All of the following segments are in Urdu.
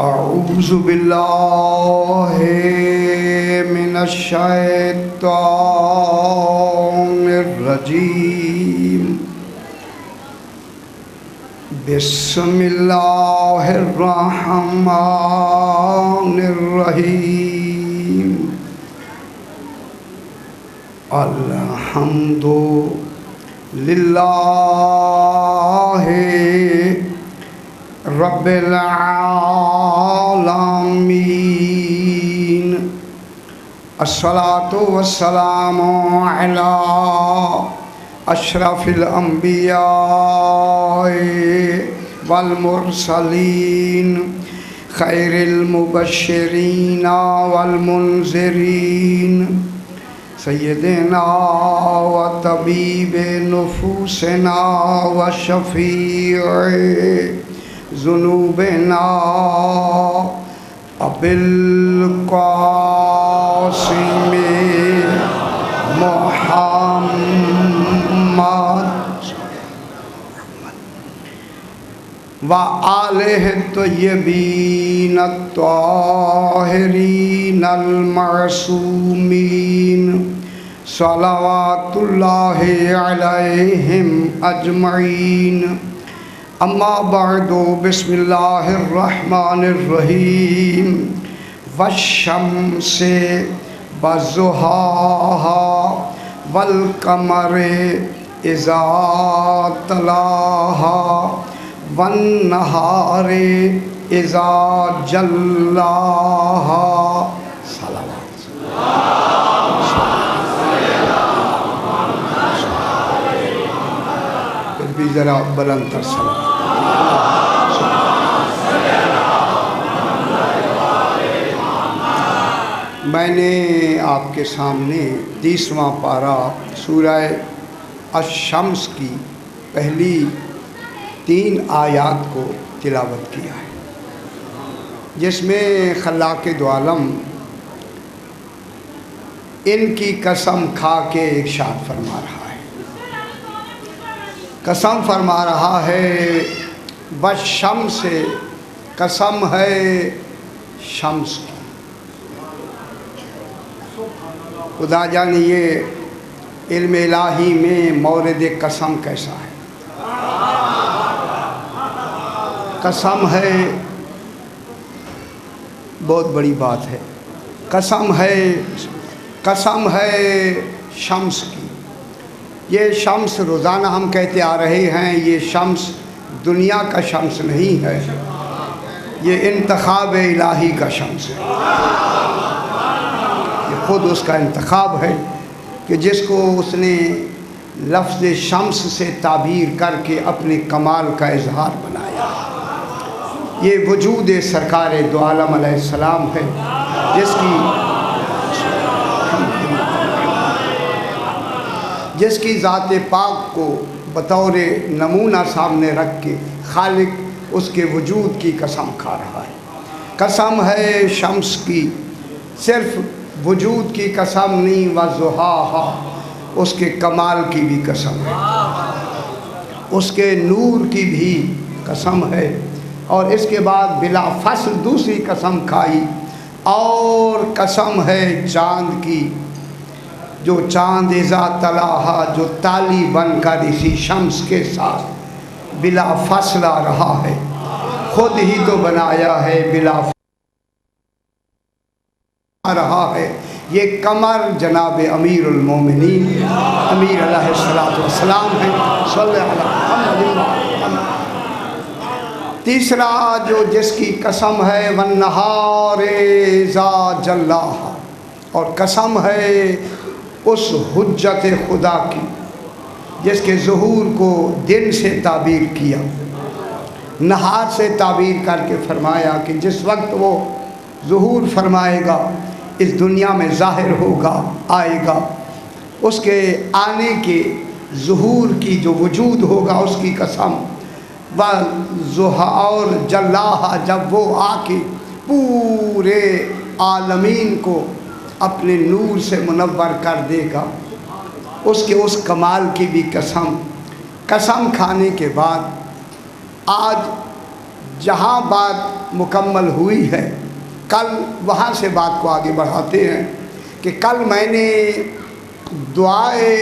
اعوذ باللہ من الشیطان الرجیم بسم اللہ الرحمن الرحیم الحمد للہ رب العالمین الصلاۃ والسلام علی اشرف الانبیاء والمرسلین خیر المبشرین والمنذرین سیدنا و طبیب نفوسنا و شفیع ذنوبنا ابوالقاسم محمد و آلہ الطیبین الطاہرین المعصومین صلوات اللہ علیہم اجمعین اما بعد بسم اللہ الرحمن الرحیم والشمس وضحاها والقمر اذا تلاها والنہار اذا جلاها صلوات پھر بھی ذرا بلند تر صلوات میں نے آپ کے سامنے 30واں پارہ سورہ الشمس کی پہلی 3 آیات کو تلاوت کیا ہے، جس میں خلاق دو عالم ان کی قسم کھا کے ارشاد فرما رہا ہے، قسم فرما رہا ہے والشمس، قسم ہے شمس کی۔ خدا جانے یہ علم الہی میں مورد قسم کیسا ہے۔ قسم ہے، بہت بڑی بات ہے۔ قسم ہے شمس کی۔ یہ شمس روزانہ ہم کہتے آ رہے ہیں، یہ شمس دنیا کا شمس نہیں ہے، یہ انتخاب الہی کا شمس ہے۔ یہ خود اس کا انتخاب ہے کہ جس کو اس نے لفظ شمس سے تعبیر کر کے اپنے کمال کا اظہار بنایا۔ یہ وجود سرکار دو عالم علیہ السلام ہے، جس کی ذات پاک کو بطور نمونہ سامنے رکھ کے خالق اس کے وجود کی قسم کھا رہا ہے۔ قسم ہے شمس کی، صرف وجود کی قسم نہیں، وضحاها، اس کے کمال کی بھی قسم ہے، اس کے نور کی بھی قسم ہے، اور اس کے بعد بلا فصل دوسری قسم کھائی، اور قسم ہے چاند کی، جو چاند اذا تلاها، جو تالی بن کر اسی شمس کے ساتھ بلا فصل آ رہا ہے، خود ہی تو بنایا ہے، بلا فصل آ رہا ہے۔ یہ قمر جناب امیر المومنین امیر علیہ السلام ہے، صلی اللہ علیہ وسلم۔ تیسرا جو جس کی قسم ہے والنہار اذا جلاها، اور قسم ہے اس حجت خدا کی جس کے ظہور کو دن سے تعبیر کیا، نہار سے تعبیر کر کے فرمایا کہ جس وقت وہ ظہور فرمائے گا، اس دنیا میں ظاہر ہوگا، آئے گا، اس کے آنے کے ظہور کی جو وجود ہوگا اس کی قسم۔ اور جلاها، جب وہ آ کے پورے عالمین کو اپنے نور سے منور کر دے گا، اس کے اس کمال کی بھی قسم کھانے کے بعد آج جہاں بات مکمل ہوئی ہے کل وہاں سے بات کو آگے بڑھاتے ہیں کہ کل میں نے دعائے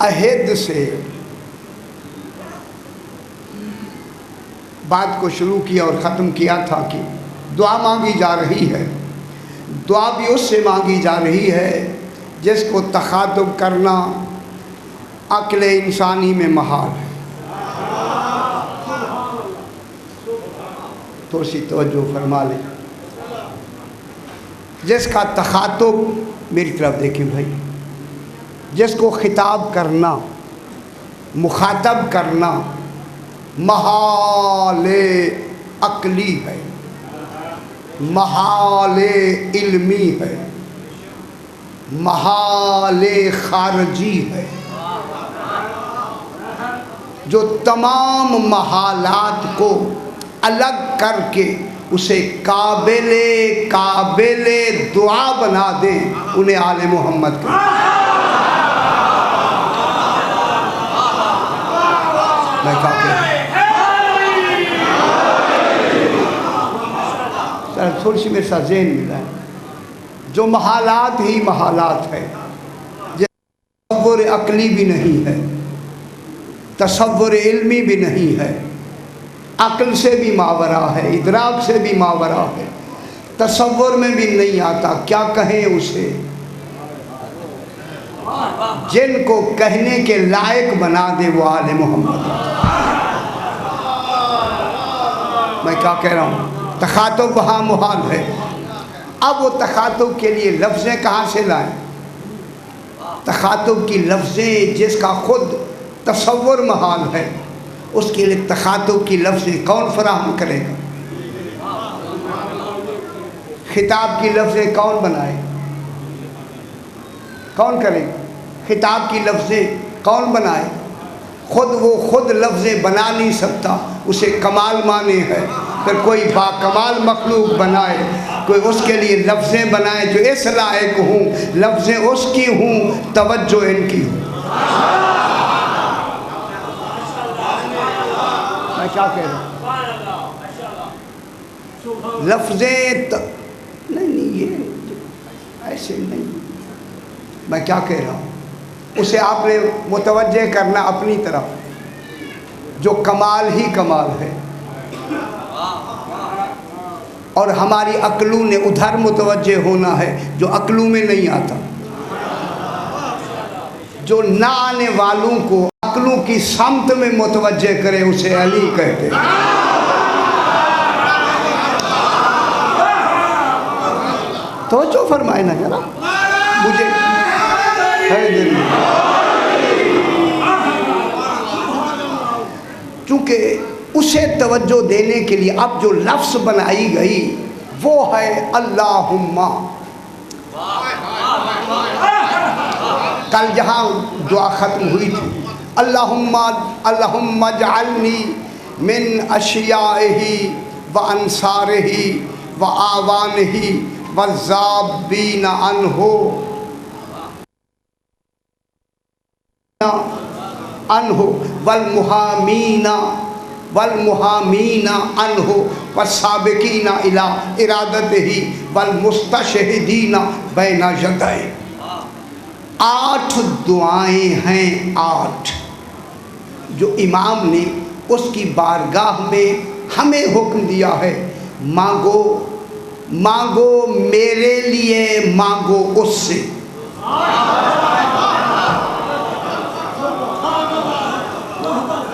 عہد سے بات کو شروع کیا اور ختم کیا تھا کہ دعا مانگی جا رہی ہے. دعا بھی اس سے مانگی جا رہی ہے جس کو تخاطب کرنا عقل انسانی میں محال ہے. تھوڑی سی توجہ فرما لیں. جس کا تخاطب، میری طرف دیکھیں بھائی، جس کو خطاب کرنا، مخاطب کرنا محال عقلی ہے، محال علمی ہے، محال خارجی ہے، جو تمام محالات کو الگ کر کے اسے قابل دعا بنا دیں، انہیں آل محمد کہتے ہیں. میں کہا کہ تھوڑی سی میرے ساتھ ذہن ملا ہے. جو محالات ہی محالات ہے، تصور عقلی بھی نہیں ہے، تصور علمی بھی نہیں ہے، عقل سے بھی ماورا ہے، ادراک سے بھی ماورا ہے، تصور میں بھی نہیں آتا. کیا کہیں اسے؟ جن کو کہنے کے لائق بنا دے وہ آل محمد. میں کیا کہہ رہا ہوں؟ تخاطب وہاں محال ہے. اب وہ تخاطب کے لیے لفظیں کہاں سے لائیں؟ تخاطب کی لفظیں جس کا خود تصور محال ہے، اس کے لیے تخاطب کی لفظیں کون فراہم کرے گا؟ خطاب کی لفظیں کون بنائے؟ کون کرے گا؟ خطاب کی لفظیں کون بنائے؟ خود لفظیں بنا نہیں سکتا، اسے کمال مانے ہے. پھر کوئی باکمال مخلوق بنائے، کوئی اس کے لیے لفظیں بنائے جو اس لائق ہوں، لفظیں اس کی ہوں، توجہ ان کی ہوں. میں کیا کہہ رہا ہوں؟ لفظیں نہیں، یہ ایسے نہیں. میں کیا کہہ رہا ہوں؟ اسے آپ نے متوجہ کرنا اپنی طرف، جو کمال ہی کمال ہے، اور ہماری عقلوں نے ادھر متوجہ ہونا ہے جو عقلوں میں نہیں آتا. جو نہ آنے والوں کو عقلوں کی سمت میں متوجہ کرے اسے علی کہتے ہیں. توجہ فرمائے نا ذرا، مجھے چونکہ اسے توجہ دینے کے لیے اب جو لفظ بنائی گئی وہ ہے اللہم. کل جہاں دعا ختم ہوئی تھی، اللہم اجعلنی من اشیائہ و انصارہ و آوانہ والذابین عنہ والمحامین عنہ والسابقین الی ارادتہ والمستشہدین بین یدیہ. 8 دعائیں ہیں، 8 جو امام نے اس کی بارگاہ میں ہمیں حکم دیا ہے. مانگو مانگو میرے لیے، مانگو اس سے.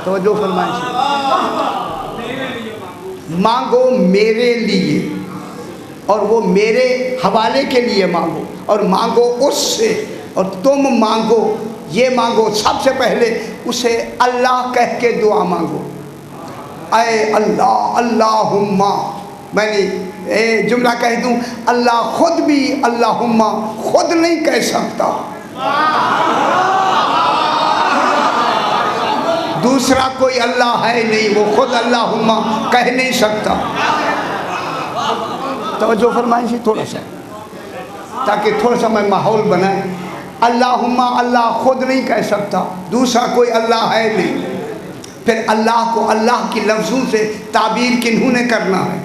توجہ فرمائیں. مانگو میرے لیے، اور وہ میرے حوالے کے لیے مانگو، اور مانگو اس سے. اور تم مانگو، یہ مانگو سب سے پہلے اسے اللہ کہہ کے دعا مانگو. اے اللہ، اللہم. میں نے جملہ کہہ دوں، اللہ خود بھی اللہم خود نہیں کہہ سکتا، دوسرا کوئی اللہ ہے نہیں، وہ خود اللہم کہہ نہیں سکتا. توجہ فرمائیں جی تھوڑا سا، تاکہ تھوڑا سا میں ماحول بنائیں. اللہم اللہ خود نہیں کہہ سکتا، دوسرا کوئی اللہ ہے نہیں. پھر اللہ کو اللہ کی لفظوں سے تعبیر کنہوں نے کرنا ہے؟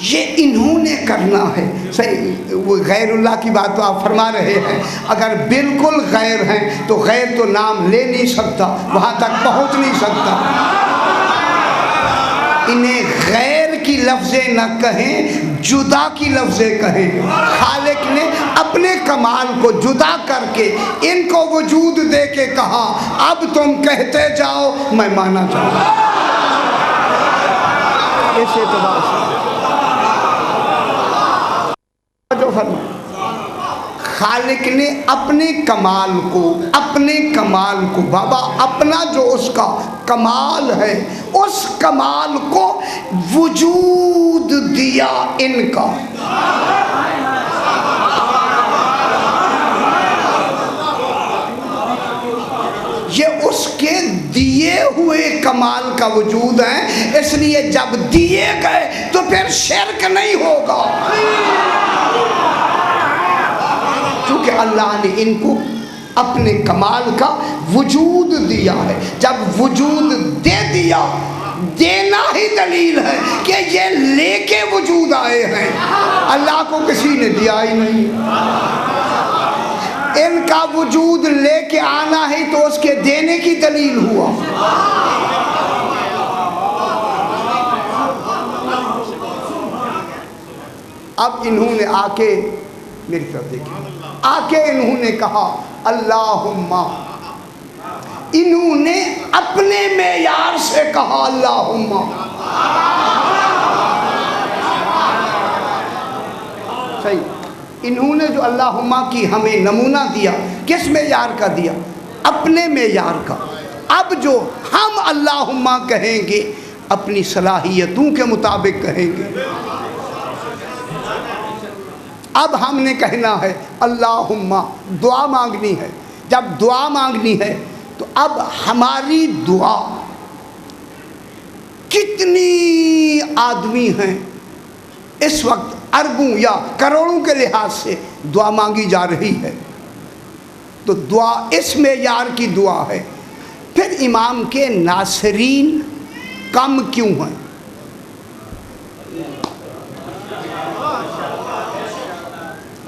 یہ انہوں نے کرنا ہے. صحیح وہ غیر اللہ کی بات تو آپ فرما رہے ہیں. اگر بالکل غیر ہیں تو غیر تو نام لے نہیں سکتا, وہاں تک پہنچ نہیں سکتا. انہیں غیر کی لفظیں نہ کہیں, جدا کی لفظیں کہیں. خالق نے اپنے کمال کو جدا کر کے ان کو وجود دے کے کہا اب تم کہتے جاؤ میں مانا چاہوں. اس اعتبار سے جو خالق نے اپنے کمال کو بابا اپنا جو اس کا کمال ہے اس کمال کو وجود دیا ان کا. یہ اس کے دیے ہوئے کمال کا وجود ہے, اس لیے جب دیے گئے تو پھر شرک نہیں ہوگا, کیونکہ اللہ نے ان کو اپنے کمال کا وجود دیا ہے. جب وجود دے دیا, دینا ہی دلیل ہے کہ یہ لے کے وجود آئے ہیں, اللہ کو کسی نے دیا ہی نہیں. ان کا وجود لے کے آنا ہی تو اس کے دینے کی دلیل ہوا. اب انہوں نے آ کے میری طرف دیکھیں, آ کے انہوں نے کہا اللہم, انہوں نے اپنے معیار سے کہا اللہم. صحیح, انہوں نے جو اللہم کی ہمیں نمونہ دیا, کس معیار کا دیا؟ اپنے معیار کا. اب جو ہم اللہم کہیں گے اپنی صلاحیتوں کے مطابق کہیں گے. اب ہم نے کہنا ہے اللہم, دعا مانگنی ہے. جب دعا مانگنی ہے تو اب ہماری دعا, کتنی آدمی ہیں اس وقت اربوں یا کروڑوں کے لحاظ سے دعا مانگی جا رہی ہے, تو دعا اس معیار کی دعا ہے. پھر امام کے ناصرین کم کیوں ہیں؟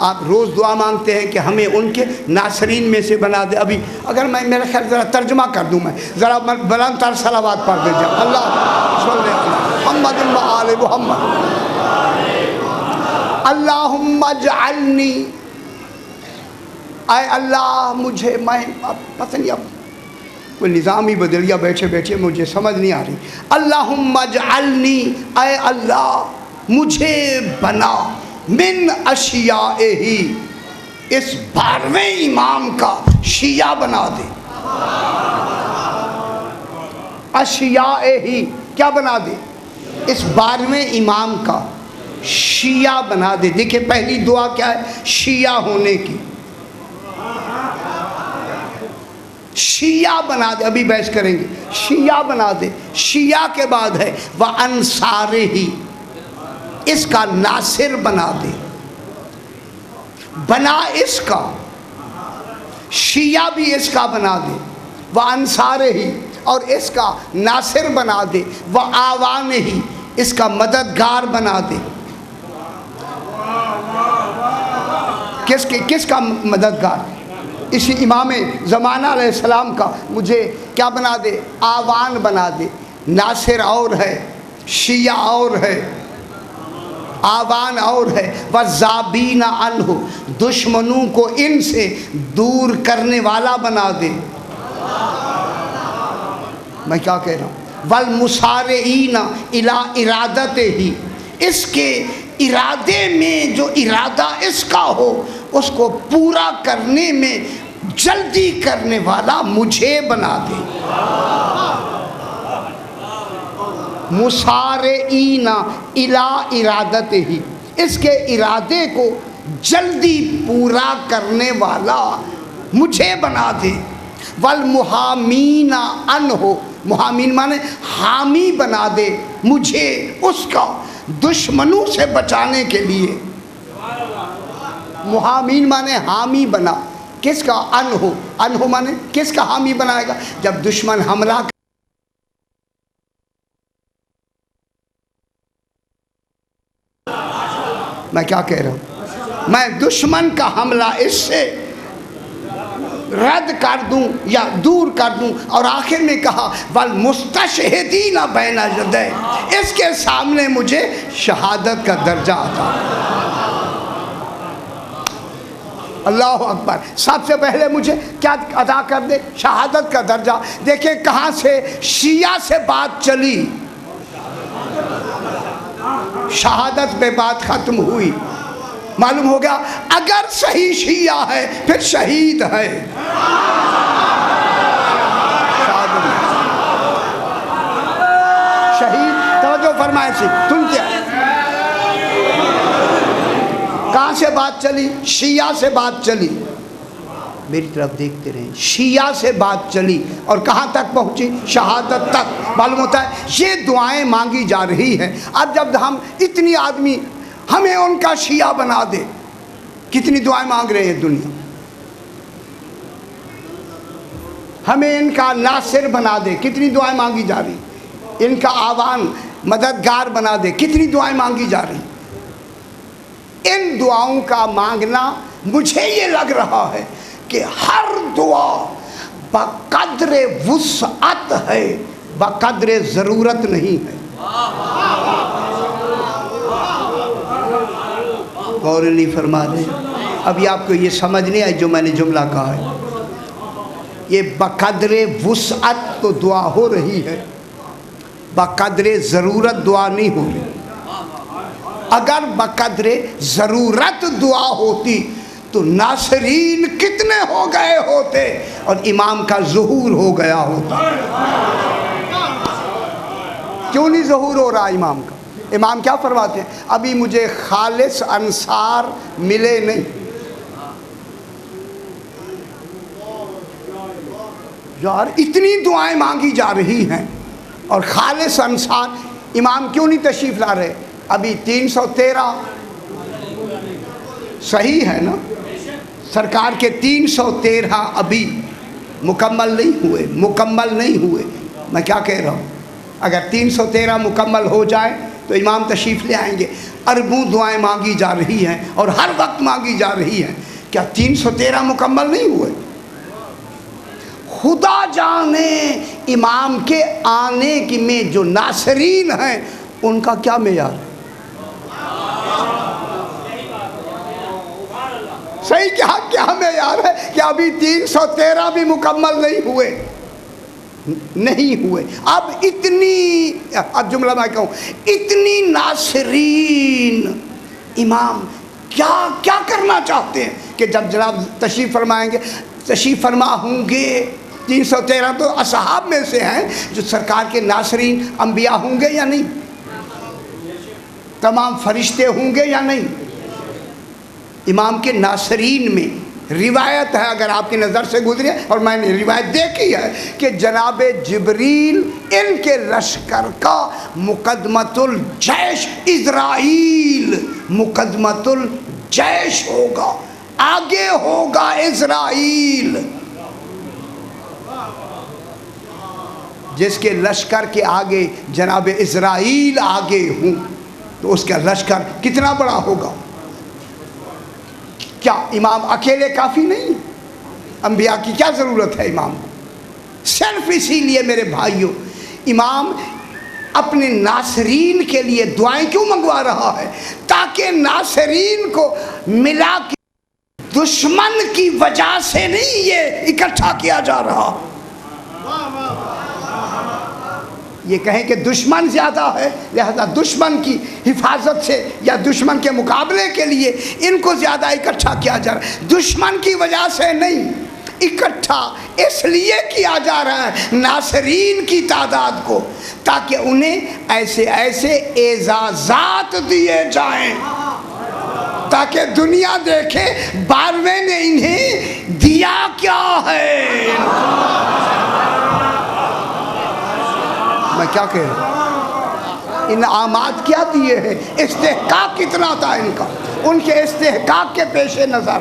آپ روز دعا مانگتے ہیں کہ ہمیں ان کے ناصرین میں سے بنا دے. ابھی اگر میں میرا خیال ذرا ترجمہ کر دوں, میں ذرا بلند تر صلوات پڑھ دے جاؤں. اللہ صلی محمد و آل محمد. اللہم اجعلنی, اے اللہ مجھے, میں پتہ نہیں اب کوئی نظام ہی بدل گیا بیٹھے بیٹھے, مجھے سمجھ نہیں آ رہی. اللہم اجعلنی, اے اللہ مجھے بنا, من اشیاء ہی, اس 12ویں امام کا شیعہ بنا دے. اشیاء ہی کیا بنا دے؟ اس 12ویں امام کا شیعہ بنا دے. دیکھیں پہلی دعا کیا ہے؟ شیعہ ہونے کی. شیعہ بنا دے, ابھی بحث کریں گے. شیعہ بنا دے. شیعہ کے بعد ہے وَأَنصَارِهِ, اس کا ناصر بنا دے. بنا اس کا, شیعہ بھی اس کا بنا دے. وَأَنصَارِهِ, اور اس کا ناصر بنا دے. وَآوَانِهِ, اس کا مددگار بنا دے. کس کا مددگار؟ اسی امام زمانہ علیہ السلام کا. مجھے کیا بنا دے؟ آوان بنا دے. ناصر اور ہے, شیعہ اور ہے, آوان اور ہے. وَالذَّابِينَ عَنْهُ, دشمنوں کو ان سے دور کرنے والا بنا دے. میں کیا کہہ رہا ہوں؟ وَالْمُسَارِعِينَ إِلَىٰ إِرَادَتِهِ, اس کے ارادے میں جو ارادہ اس کا ہو اس کو پورا کرنے میں جلدی کرنے والا مجھے بنا دے. مسارعین الی ارادتہ, اس کے ارادے کو جلدی پورا کرنے والا مجھے بنا دے. والمحامین عنہ, محامین مانے حامی بنا دے مجھے اس کا دشمنوں سے بچانے کے لیے. محامین مانے حامی بنا. کس کا انہو؟ انہو مانے کس کا حامی بنائے گا؟ جب دشمن حملہ میں کیا کہہ رہا ہوں؟ میں دشمن کا حملہ اس سے رد کر دوں یا دور کر دوں، اور آخر میں کہا والمستشہدین بین یدی، اس کے سامنے مجھے شہادت کا درجہ عطا۔ اللہ اکبر، سب سے پہلے مجھے کیا عطا کر دے؟ شہادت کا درجہ۔ دیکھیں کہاں سے شیعہ سے بات چلی، شہادت پہ بات ختم ہوئی۔ معلوم ہو گیا اگر صحیح شیعہ ہے پھر شہید ہے۔ شہید، توجہ فرمائے سی، تم کیا کہاں سے بات چلی؟ شیعہ سے بات چلی، میری طرف دیکھتے رہیں، شیعہ سے بات چلی اور کہاں تک پہنچی؟ شہادت تک۔ معلوم ہوتا ہے یہ دعائیں مانگی جا رہی ہیں۔ اب جب ہم اتنی آدمی ہمیں ان کا شیعہ بنا دے، کتنی دعائیں مانگ رہے ہیں دنیا، ہمیں ان کا ناصر بنا دے، کتنی دعائیں مانگی جا رہی، ان کا آوان مددگار بنا دے، کتنی دعائیں مانگی جا رہی۔ ان دعاؤں کا مانگنا مجھے یہ لگ رہا ہے کہ ہر دعا بقدر وسعت ہے، بقدر ضرورت نہیں ہے۔ غور نہیں فرما رہے؟ ابھی آپ کو یہ سمجھ نہیں آئی جو میں نے جملہ کہا ہے؟ یہ بقدر وسعت تو دعا ہو رہی ہے، بقدر ضرورت دعا نہیں ہو رہی۔ اگر بقدر ضرورت دعا ہوتی تو ناصرین کتنے ہو گئے ہوتے اور امام کا ظہور ہو گیا ہوتا۔ کیوں نہیں ظہور ہو رہا امام کا؟ امام کیا فرماتے ہیں؟ ابھی مجھے خالص انصار ملے نہیں۔ یار اتنی دعائیں مانگی جا رہی ہیں اور خالص انصار، امام کیوں نہیں تشریف لا رہے؟ ابھی 313 صحیح ہے نا؟ سرکار کے 313 ابھی مکمل نہیں ہوئے۔ میں کیا کہہ رہا ہوں؟ اگر 313 مکمل ہو جائے تو امام تشریف لے آئیں گے۔ اربوں دعائیں مانگی جا رہی ہیں اور ہر وقت مانگی جا رہی ہیں، کیا 313 مکمل نہیں ہوئے؟ خدا جانے امام کے آنے کی میں جو ناصرین ہیں ان کا کیا معیار ہے؟ صحیح کیا معیار ہے کہ ابھی 313 بھی مکمل نہیں ہوئے۔ اب اب جملہ میں کہوں، اتنی ناصرین امام کیا کرنا چاہتے ہیں کہ جب جناب تشریف فرمائیں گے، تشریف فرما ہوں گے، 313 تو اصحاب میں سے ہیں جو سرکار کے ناصرین، انبیاء ہوں گے یا نہیں؟ تمام فرشتے ہوں گے یا نہیں؟ امام کے ناصرین میں روایت ہے، اگر آپ کی نظر سے گزری ہے اور میں نے روایت دیکھی ہے کہ جناب جبریل ان کے لشکر کا مقدمۃ الجیش اسرائیل، مقدمۃ الجیش ہوگا، آگے ہوگا اسرائیل۔ جس کے لشکر کے آگے جناب اسرائیل آگے ہوں تو اس کا لشکر کتنا بڑا ہوگا؟ کیا امام اکیلے کافی نہیں؟ انبیاء کی کیا ضرورت ہے امام کو؟ صرف اسی لیے میرے بھائیوں امام اپنے ناصرین کے لیے دعائیں کیوں منگوا رہا ہے؟ تاکہ ناصرین کو ملا کہ دشمن کی وجہ سے نہیں یہ اکٹھا کیا جا رہا۔ یہ کہیں کہ دشمن زیادہ ہے لہذا دشمن کی حفاظت سے یا دشمن کے مقابلے کے لیے ان کو زیادہ اکٹھا کیا جا رہا ہے، دشمن کی وجہ سے نہیں، اکٹھا اس لیے کیا جا رہا ہے ناصرین کی تعداد کو، تاکہ انہیں ایسے اعزازات دیے جائیں تاکہ دنیا دیکھے 12ویں نے انہیں دیا کیا ہے۔ میں کیا کہہ رہا ہوں؟ انعامات کیا دیے ہیں، استحقاق کتنا تھا ان کا، ان کے استحقاق کے پیش نظر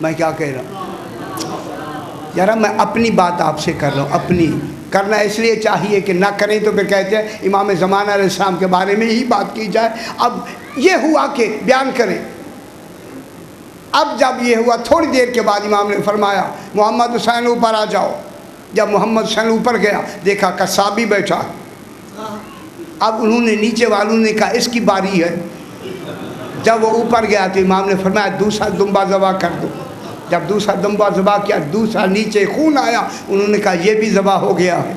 میں کیا کہہ رہا ہوں یار، میں اپنی بات آپ سے کر رہا ہوں، اپنی کرنا اس لیے چاہیے کہ نہ کریں تو پھر کہتے ہیں امام زمانہ علیہ السلام کے بارے میں ہی بات کی جائے۔ اب یہ ہوا کہ بیان کریں، اب جب یہ ہوا تھوڑی دیر کے بعد امام نے فرمایا محمد حسین اوپر آ جاؤ۔ جب محمد حسین اوپر گیا دیکھا قصابی بیٹھا، اب انہوں نے نیچے والوں نے کہا اس کی باری ہے۔ جب وہ اوپر گیا تو امام نے فرمایا دوسرا دمبا ذبح کر دو۔ جب دوسرا دمبا ذبح کیا، دوسرا نیچے خون آیا، انہوں نے کہا یہ بھی ذبح ہو گیا ہے،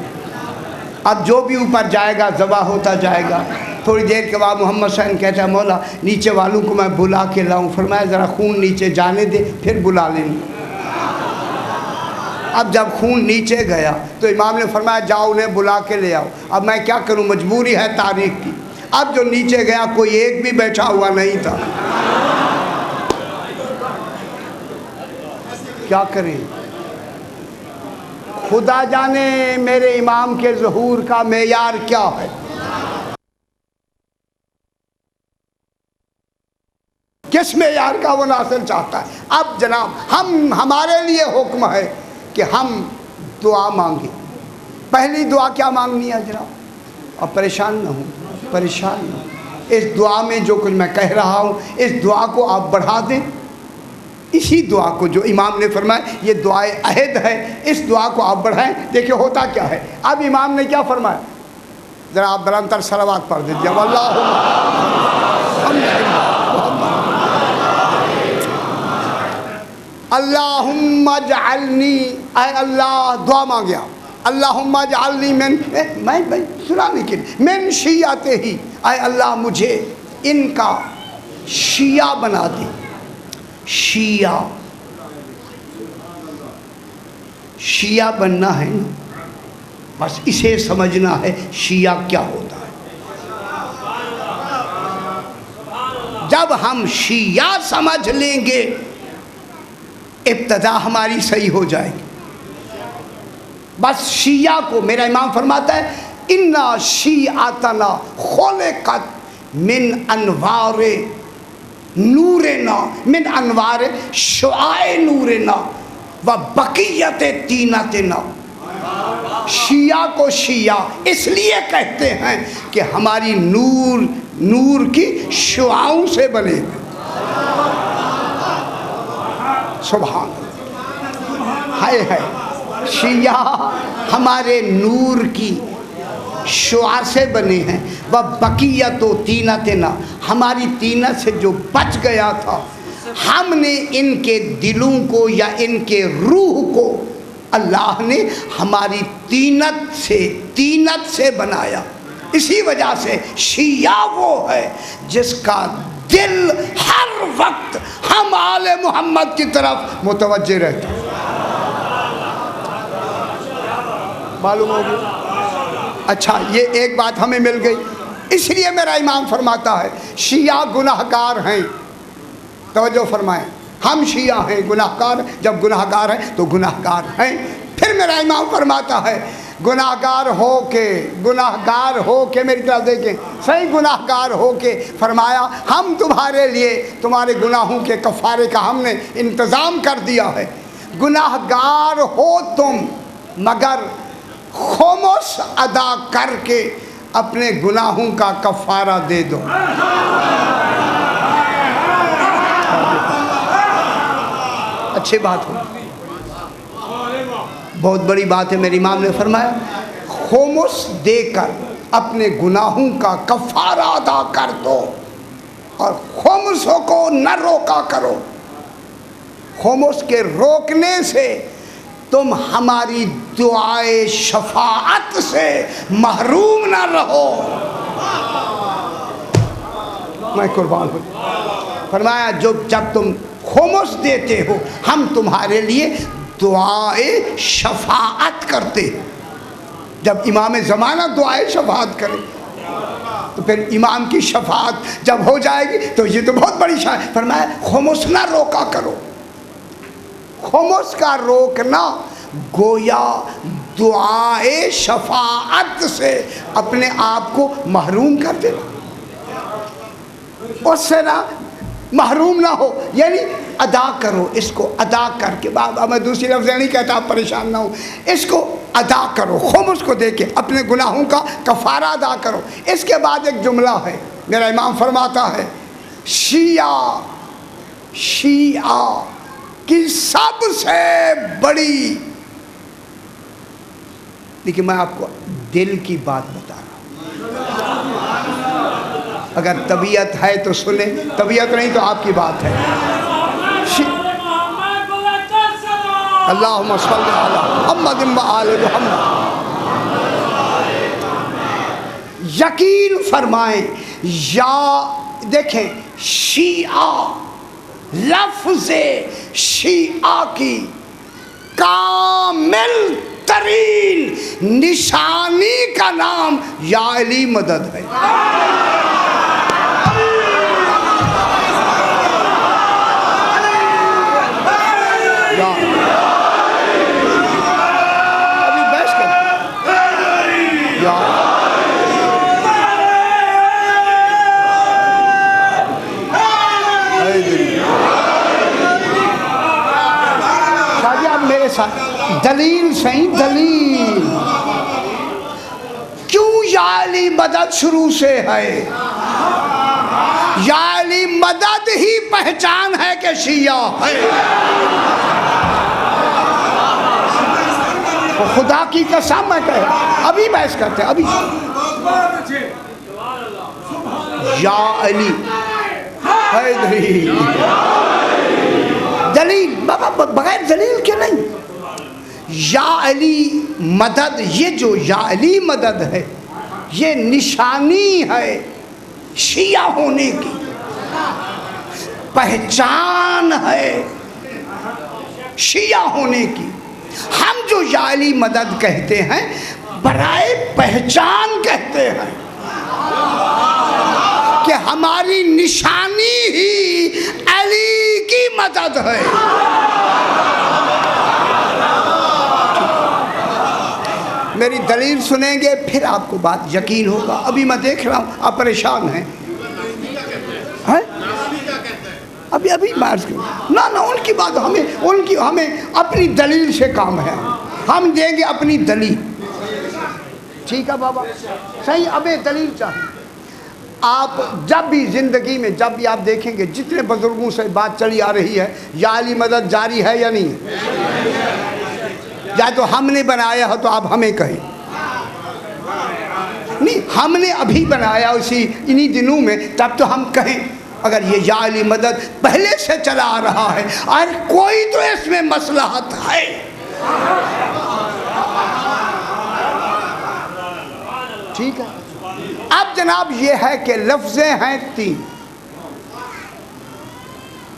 اب جو بھی اوپر جائے گا ذبح ہوتا جائے گا۔ تھوڑی دیر کے بعد محمد حسین کہتا ہے مولا نیچے والوں کو میں بلا کے لاؤں؟ فرمایا ذرا خون نیچے جانے دے پھر بلا لیں۔ اب جب خون نیچے گیا تو امام نے فرمایا جاؤ انہیں بلا کے لے آؤ۔ اب میں کیا کروں، مجبوری ہے تاریخ کی۔ اب جو نیچے گیا کوئی ایک بھی بیٹھا ہوا نہیں تھا، کیا کریں؟ خدا جانے میرے امام کے ظہور کا معیار کیا ہے۔ کس معیار کا وہ ناصر چاہتا ہے۔ اب جناب ہمارے لیے حکم ہے کہ ہم دعا مانگیں۔ پہلی دعا کیا مانگنی ہے جناب؟ اور پریشان نہ ہوں، پریشان نہ ہوں۔ اس دعا میں جو کچھ میں کہہ رہا ہوں اس دعا کو آپ بڑھا دیں، اسی دعا کو جو امام نے فرمایا یہ دعائے عہد ہے، اس دعا کو آپ بڑھائیں۔ دیکھیں ہوتا کیا ہے، اب امام نے کیا فرمایا، ذرا آپ بلند تر صلوات پڑھ دیجیے۔ اللہم اجعلنی، اے اللہ دعا مانگیا، اللہم اجعلنی میں سنانے کے لیے من شیعتے ہی، اے اللہ مجھے ان کا شیعہ بنا دے۔ شیعہ، شیعہ بننا ہے نا، بس اسے سمجھنا ہے شیعہ کیا ہوتا ہے۔ جب ہم شیعہ سمجھ لیں گے ابتدا ہماری صحیح ہو جائے گی۔ بس شیعہ کو میرا امام فرماتا ہے اِنَّا شِیعَتَنَا خُلِقَتْ مِنْ انوار نورنا، من انوار شعاع نورنا و بقیت طینتنا۔ شیعہ کو شیعہ اس لیے کہتے ہیں کہ ہماری نور کی شعاعوں سے بنے ہیں۔ سبحان اللہ، ہائے ہائے، شیعہ ہمارے نور کی شعاع سے بنے ہیں۔ وہ بقیت و طینتنا، ہماری طینت سے جو بچ گیا تھا ہم نے ان کے دلوں کو یا ان کے روح کو اللہ نے ہماری طینت سے بنایا۔ اسی وجہ سے شیعہ وہ ہے جس کا دل ہر وقت ہم آل محمد کی طرف متوجہ رہتا ہے۔ معلوم ہوگی؟ اچھا یہ ایک بات ہمیں مل گئی، اس لیے میرا امام فرماتا ہے شیعہ گناہگار ہیں۔ توجہ فرمائیں، ہم شیعہ ہیں گناہگار، جب گناہگار ہیں تو گناہگار ہیں۔ پھر میرا امام فرماتا ہے گناہگار ہو کے میری طرف دیکھیں، صحیح گناہگار ہو کے فرمایا ہم تمہارے لیے تمہارے گناہوں کے کفارے کا ہم نے انتظام کر دیا ہے۔ گناہگار ہو تم مگر خمس ادا کر کے اپنے گناہوں کا کفارہ دے دو۔ اچھی بات ہو، بہت بڑی بات ہے۔ میرے امام نے فرمایا خمس دے کر اپنے گناہوں کا کفارہ ادا کر دو، اور خمسوں کو نہ روکا کرو۔ خمس کے روکنے سے تم ہماری دعائے شفاعت سے محروم نہ رہو۔ میں قربان ہوں۔ فرمایا جب تم خمس دیتے ہو ہم تمہارے لیے دعائے شفاعت کرتے ہیں۔ جب امام زمانہ دعائے شفاعت کرے تو پھر امام کی شفاعت جب ہو جائے گی تو یہ تو بہت بڑی شان۔ فرمایا خمس نہ روکا کرو۔ خمس کا روکنا گویا دعائے شفاعت سے اپنے آپ کو محروم کر دینا۔ اس سے نا محروم نہ ہو، یعنی ادا کرو اس کو، ادا کر کے، بابا میں دوسری لفظ نہیں کہتا آپ پریشان نہ ہو، اس کو ادا کرو، خمس کو دے کے اپنے گناہوں کا کفارہ ادا کرو۔ اس کے بعد ایک جملہ ہے، میرا امام فرماتا ہے شیعہ کی سب سے بڑی، دیکھیں میں آپ کو دل کی بات بتا رہا ہوں، اگر طبیعت ہے تو سنیں، طبیعت نہیں تو آپ کی بات ہے۔ اللہم صلی علی محمد و آل محمد۔ یقین فرمائیں، یا دیکھیں شیعہ، لفظ شیعہ کی کامل ترین نشانی کا نام یا علی مدد ہے۔ ابھی بحث کرتے شاہ جی آپ میرے ساتھ دلیل صحیح، دلیل کیوں یا علی مدد شروع سے ہے؟ یا علی مدد ہی پہچان ہے کہ شیعہ ہے۔ خدا کی قسم میں کہہ ابھی بحث کرتے ہیں، ابھی یا علی حیدری دلیل، بغیر دلیل کے نہیں۔ یا علی مدد، یہ جو یا علی مدد ہے یہ نشانی ہے شیعہ ہونے کی، پہچان ہے شیعہ ہونے کی۔ ہم جو یا علی مدد کہتے ہیں برائے پہچان کہتے ہیں کہ ہماری نشانی ہی علی کی مدد ہے۔ میری دلیل سنیں گے پھر آپ کو بات یقین ہوگا۔ ابھی میں دیکھ رہا ہوں آپ پریشان ہیں، ابھی مارس نہ ان کی بات، ہمیں اپنی دلیل سے کام ہے، ہم دیں گے اپنی دلیل۔ ٹھیک ہے بابا صحیح، ابھی دلیل چاہیے۔ آپ جب بھی زندگی میں جب بھی آپ دیکھیں گے جتنے بزرگوں سے بات چلی آ رہی ہے یا علی مدد جاری ہے یا نہیں ہے، یا تو ہم نے بنایا ہو تو آپ ہمیں کہیں، نہیں ہم نے ابھی بنایا انہی دنوں میں، تب تو ہم کہیں۔ اگر یہ یا علی مدد پہلے سے چلا آ رہا ہے اور کوئی تو اس میں مصلحت ہے۔ ٹھیک ہے، اب جناب یہ ہے کہ لفظیں ہیں تین،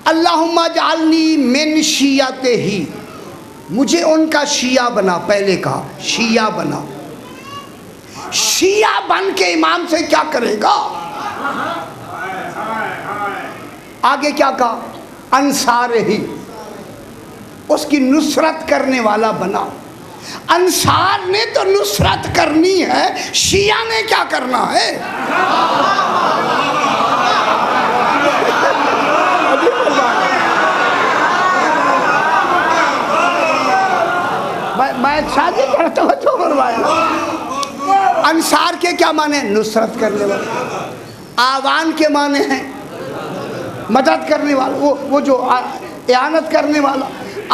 اللہم اجعلنی من شیعتہ، مجھے ان کا شیعہ بنا، پہلے کہا شیعہ بنا۔ شیعہ بن کے امام سے کیا کرے گا؟ آگے کیا کہا؟ انصار ہی، اس کی نصرت کرنے والا بنا۔ انصار نے تو نصرت کرنی ہے، شیعہ نے کیا کرنا ہے؟ میں شادی کرتا ہوں تو فرمایا، انصار کے کیا معنی؟ نصرت کرنے والے۔ آوان کے معنی ہیں مدد کرنے والا، وہ جو اعانت کرنے والا۔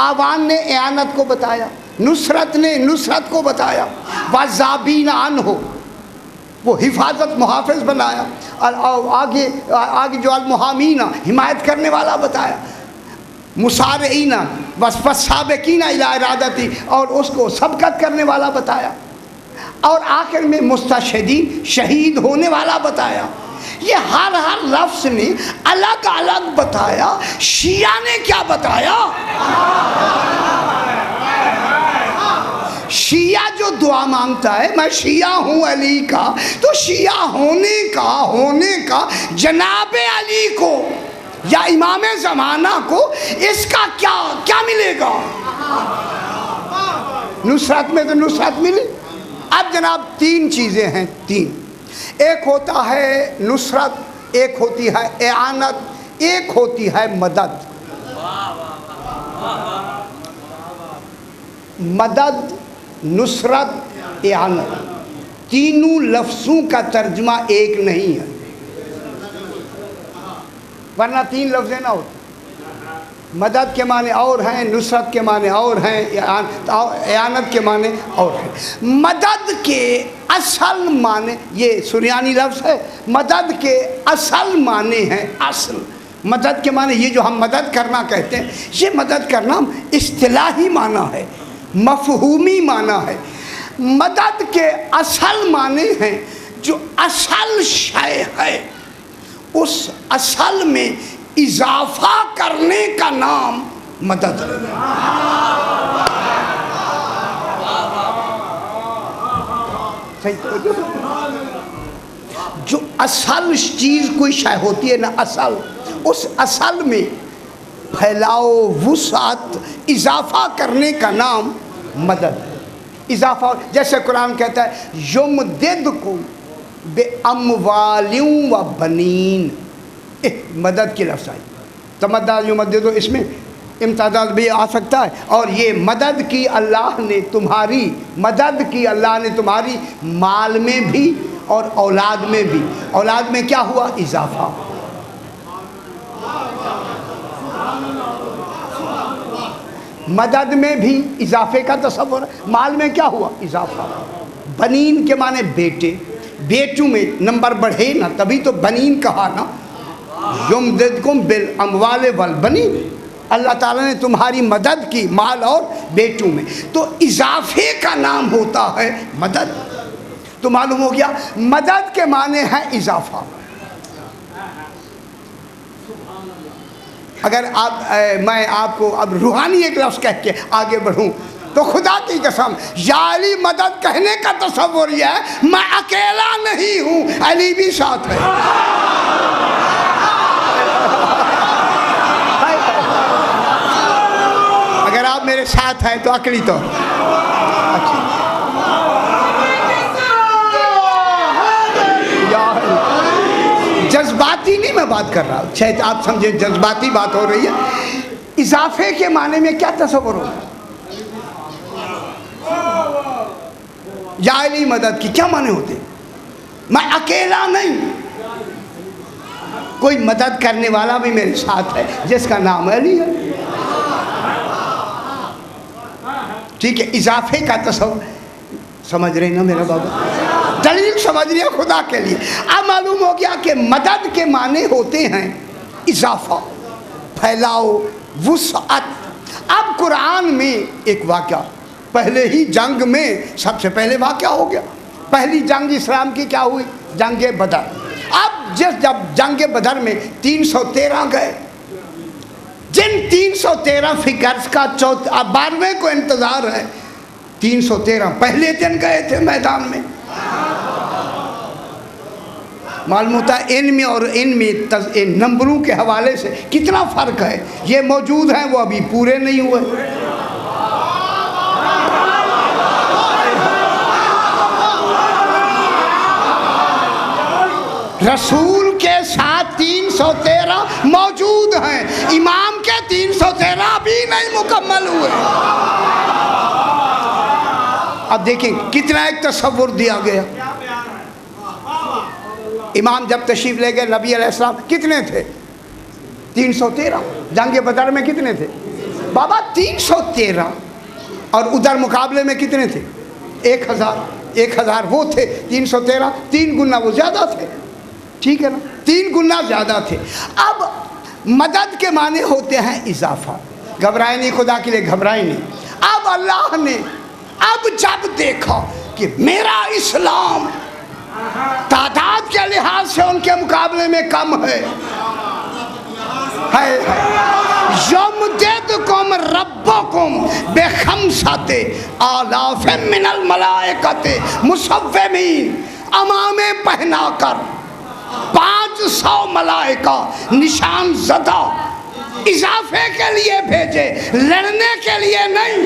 آوان نے اعانت کو بتایا، نصرت نے نصرت کو بتایا۔ وَذَابِينَ عَنْهُ، وہ حفاظت محافظ بنایا، اور آگے جو المحامین حمایت کرنے والا بتایا۔ مسارعین والسابقین الی ارادتی، اور اس کو سبقت کرنے والا بتایا، اور آخر میں مستشہدین شہید ہونے والا بتایا۔ یہ ہر لفظ نے الگ الگ بتایا۔ شیعہ نے کیا بتایا؟ شیعہ جو دعا مانگتا ہے میں شیعہ ہوں علی کا، تو شیعہ ہونے کا جناب علی کو یا امام زمانہ کو اس کا کیا ملے گا؟ نصرت میں تو نصرت ملی۔ اب جناب تین چیزیں ہیں، تین، ایک ہوتا ہے نصرت، ایک ہوتی ہے اعانت، ایک ہوتی ہے مدد. مدد، نصرت، اعانت، تینوں لفظوں کا ترجمہ ایک نہیں ہے، ورنہ تین لفظیں نہ ہوتے. مدد کے معنی اور ہیں، نصرت کے معنی اور ہیں، اعانت کے معنی اور ہیں. مدد کے اصل معنی، یہ سریانی لفظ ہے، مدد کے اصل معنی ہیں اصل. مدد کے معنی یہ جو ہم مدد کرنا کہتے ہیں، یہ مدد کرنا اصطلاحی معنی ہے، مفہومی معنی ہے. مدد کے اصل معنی ہیں جو اصل شے ہے، اس اصل میں اضافہ کرنے کا نام مدد ہے. جو اصل چیز کوئی شے ہوتی ہے نا، اصل، اس اصل میں پھیلاؤ، وسعت، اضافہ کرنے کا نام مدد ہے. اضافہ، جیسے قرآن کہتا ہے یمددکم باموال و بنین، مدد کی لفظ آئی. تمدد یمدد، اس میں امتداد بھی آ سکتا ہے. اور یہ مدد کی اللہ نے تمہاری، مدد کی اللہ نے تمہاری مال میں بھی اور اولاد میں بھی. اولاد میں کیا ہوا؟ اضافہ. مدد میں بھی اضافے کا تصور ہے. مال میں کیا ہوا؟ اضافہ. بنین کے معنی بیٹے، بیٹوں میں نمبر بڑھے نا، تبھی تو بنین کہا نا. یمددکم بالاموال والبنین، اللہ تعالیٰ نے تمہاری مدد کی مال اور بیٹوں میں. تو اضافے کا نام ہوتا ہے مدد. تو معلوم ہو گیا مدد کے معنی ہے اضافہ. اگر میں آپ کو اب روحانی ایک لفظ کہہ کے آگے بڑھوں تو خدا کی قسم یا علی مدد کہنے کا تصور یہ ہے میں اکیلا نہیں ہوں، علی بھی ساتھ ہے. اگر آپ میرے ساتھ ہیں تو عقلی طور جذباتی نہیں میں بات کر رہا ہوں، شاید آپ سمجھیں جذباتی بات ہو رہی ہے. اضافے کے معنی میں کیا تصور ہو؟ یا علی مدد کی کیا معنی ہوتے؟ میں اکیلا نہیں، کوئی مدد کرنے والا بھی میرے ساتھ ہے جس کا نام علی ہے. ٹھیک ہے، اضافے کا تصور سمجھ رہے نا میرا بابا؟ دلیل سمجھ رہے ہیں خدا کے لیے. اب معلوم ہو گیا کہ مدد کے معنی ہوتے ہیں اضافہ، پھیلاؤ، وسعت. اب قرآن میں ایک واقعہ، پہلے ہی جنگ میں سب سے پہلے واقعہ ہو گیا. پہلی جنگ اسلام کی کیا ہوئی؟ جنگ بدر. اب جب جنگ بدر میں 313 گئے، جن 313 فگرز کا 12ویں کو انتظار ہے، 313 پہلے دن گئے تھے میدان میں. معلوم ہوتا ہے ان میں اور ان میں نمبروں کے حوالے سے کتنا فرق ہے. یہ موجود ہیں، وہ ابھی پورے نہیں ہوئے. رسول کے ساتھ 313 موجود ہیں، امام کے 313 بھی نہیں مکمل ہوئے. اب دیکھیں کتنا ایک تصور دیا گیا. امام جب تشریف لے گئے، نبی علیہ السلام کتنے تھے؟ 313. جنگ بدر میں کتنے تھے بابا؟ 313. اور ادھر مقابلے میں کتنے تھے؟ 1000 وہ تھے. 313 3 گنا وہ زیادہ تھے. ٹھیک ہے نا، 3 گنا زیادہ تھے. اب مدد کے معنی ہوتے ہیں اضافہ. گھبرائے نہیں، خدا کے لیے گھبرائے نہیں. اب اللہ نے اب جب دیکھا کہ میرا اسلام تعداد کے لحاظ سے ان کے مقابلے میں کم ہے، یمددکم ربکم بخمسۃ آلاف من الملائکۃ مصومین، امامے پہنا کر 500 ملائکہ نشان زدہ اضافے کے لیے بھیجے، لڑنے کے لیے نہیں.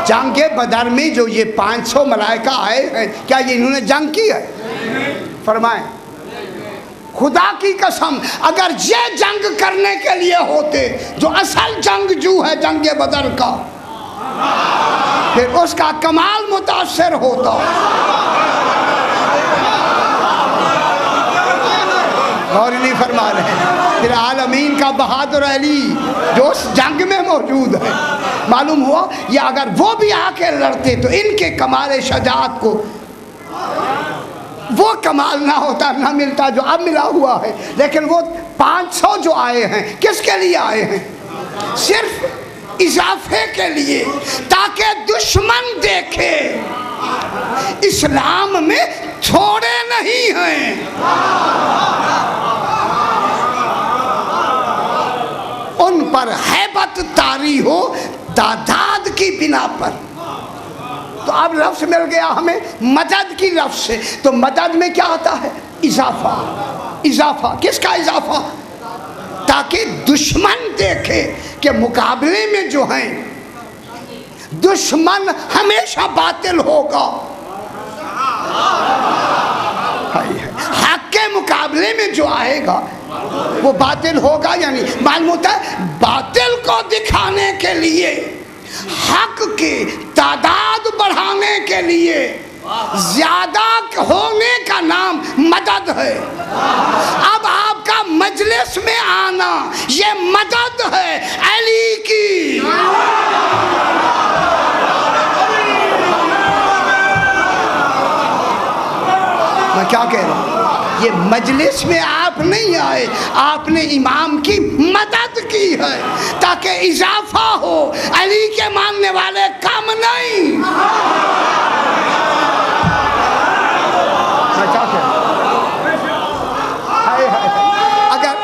جنگ بدر میں جو یہ 500 ملائکہ آئے ہیں، کیا یہ انہوں نے جنگ کی ہے؟ فرمائیں خدا کی قسم، اگر یہ جنگ کرنے کے لیے ہوتے جو اصل جنگجو ہے جنگ بدر کا، پھر اس کا کمال متاثر ہوتا۔ غور نہیں فرما رہے ہیں؟ پھر عالمین کا بہادر علی جو اس جنگ میں موجود ہے، معلوم ہوا یا اگر وہ بھی آ کے لڑتے تو ان کے کمال شجاعت کو وہ کمال نہ ہوتا، نہ ملتا جو اب ملا ہوا ہے۔ لیکن وہ 500 جو آئے ہیں کس کے لیے آئے ہیں؟ صرف اضافے کے لیے، تاکہ دشمن دیکھے اسلام میں تھوڑے نہیں ہیں۔ ان پر ہیبت طاری ہو تعداد کی بنا پر۔ تو اب لفظ مل گیا ہمیں مدد کی لفظ سے، تو مدد میں کیا آتا ہے؟ اضافہ۔ اضافہ کس کا اضافہ؟ تاکہ دشمن دیکھے کہ مقابلے میں جو ہیں دشمن ہمیشہ باطل ہوگا، حق کے مقابلے میں جو آئے گا وہ باطل ہوگا۔ یعنی معلوم ہوتا ہے باطل کو دکھانے کے لیے، حق کی تعداد بڑھانے کے لیے زیادہ ہونے کا نام مدد ہے۔ اب آپ کا مجلس میں آنا یہ مدد ہے علی کی۔ میں کیا کہہ رہا ہوں؟ یہ مجلس میں آپ نہیں آئے، آپ نے امام کی مدد کی ہے تاکہ اضافہ ہو، علی کے ماننے والے کم نہیں۔ میں کیا کہہ رہا ہوں؟ اگر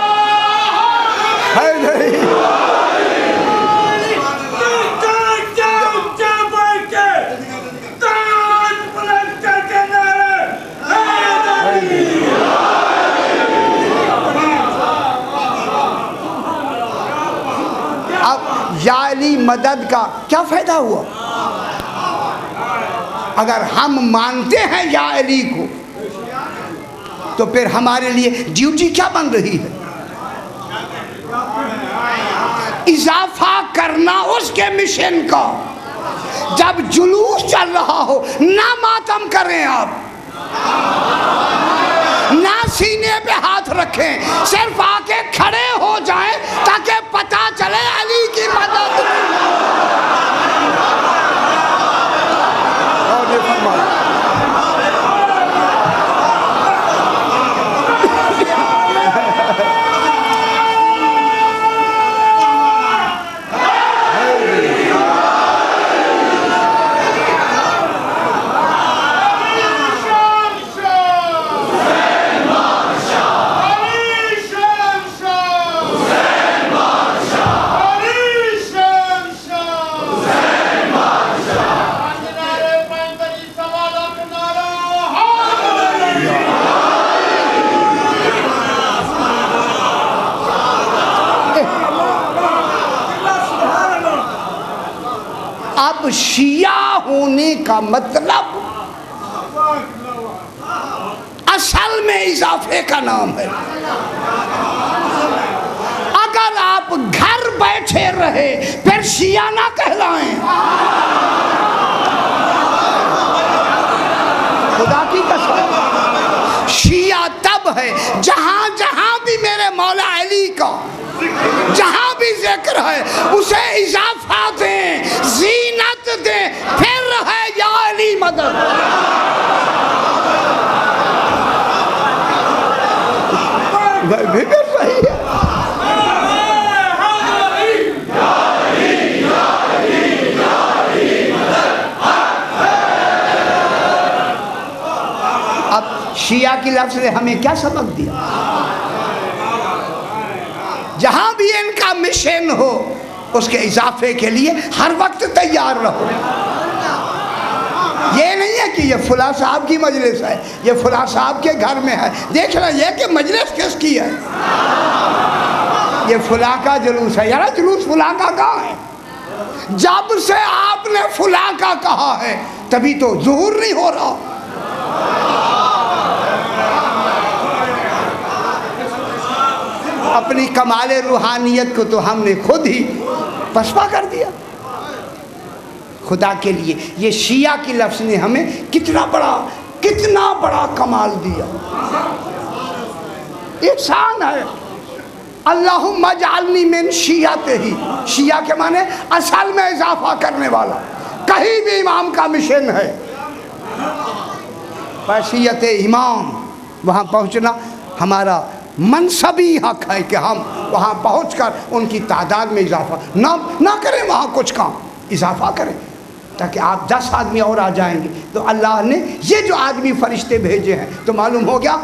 یا علی مدد کا کیا فائدہ ہوا؟ اگر ہم مانتے ہیں یا علی کو تو پھر ہمارے لیے ڈیوٹی کیا بن رہی ہے؟ اضافہ کرنا اس کے مشن کا۔ جب جلوس چل رہا ہو نہ ماتم کریں، آپ نہ سینے پہ ہاتھ رکھیں، صرف آ کے کھڑے ہو جائیں تاکہ پتہ چلے علی کی مدد۔ اب شیعہ ہونے کا مطلب اصل میں اضافے کا نام ہے۔ اگر آپ گھر بیٹھے رہے پھر شیعہ نہ کہلائیں۔ خدا کی قسم، شیعہ تب ہے جہاں جہاں بھی میرے مولا علی کا جہاں بھی ذکر ہے اسے اضافہ دیں، زینت دیں، پھر ہے یا علی مدد۔ بالکل صحیح ہے۔ اب شیعہ کی لفظ نے ہمیں کیا سبق دیا؟ جہاں بھی ان کا مشن ہو اس کے اضافے کے لیے ہر وقت تیار رہو۔ یہ نہیں ہے کہ یہ فلاں صاحب کی مجلس ہے، یہ فلاں صاحب کے گھر میں ہے، دیکھ رہا یہ کہ مجلس کس کی ہے؟ یہ فلاں کا جلوس ہے، یار جلوس فلاں کا کہاں ہے؟ جب سے آپ نے فلاں کا کہا ہے تبھی تو ظہور نہیں ہو رہا. اپنی کمال روحانیت کو تو ہم نے خود ہی پسپا کر دیا. خدا کے لیے یہ شیعہ کی لفظ نے ہمیں کتنا بڑا کمال دیا. احسان ہے. اللہم اجعلنی من شیعتہ. شیعہ کے معنی اصل میں اضافہ کرنے والا. کہیں بھی امام کا مشن ہے شیعت امام وہاں پہنچنا ہمارا منصبی حق ہے کہ ہم وہاں پہنچ کر ان کی تعداد میں اضافہ نہ کریں. وہاں کچھ کام اضافہ کریں تاکہ آپ 10 آدمی اور آ جائیں گے. تو اللہ نے یہ جو آدمی فرشتے بھیجے ہیں تو معلوم ہو گیا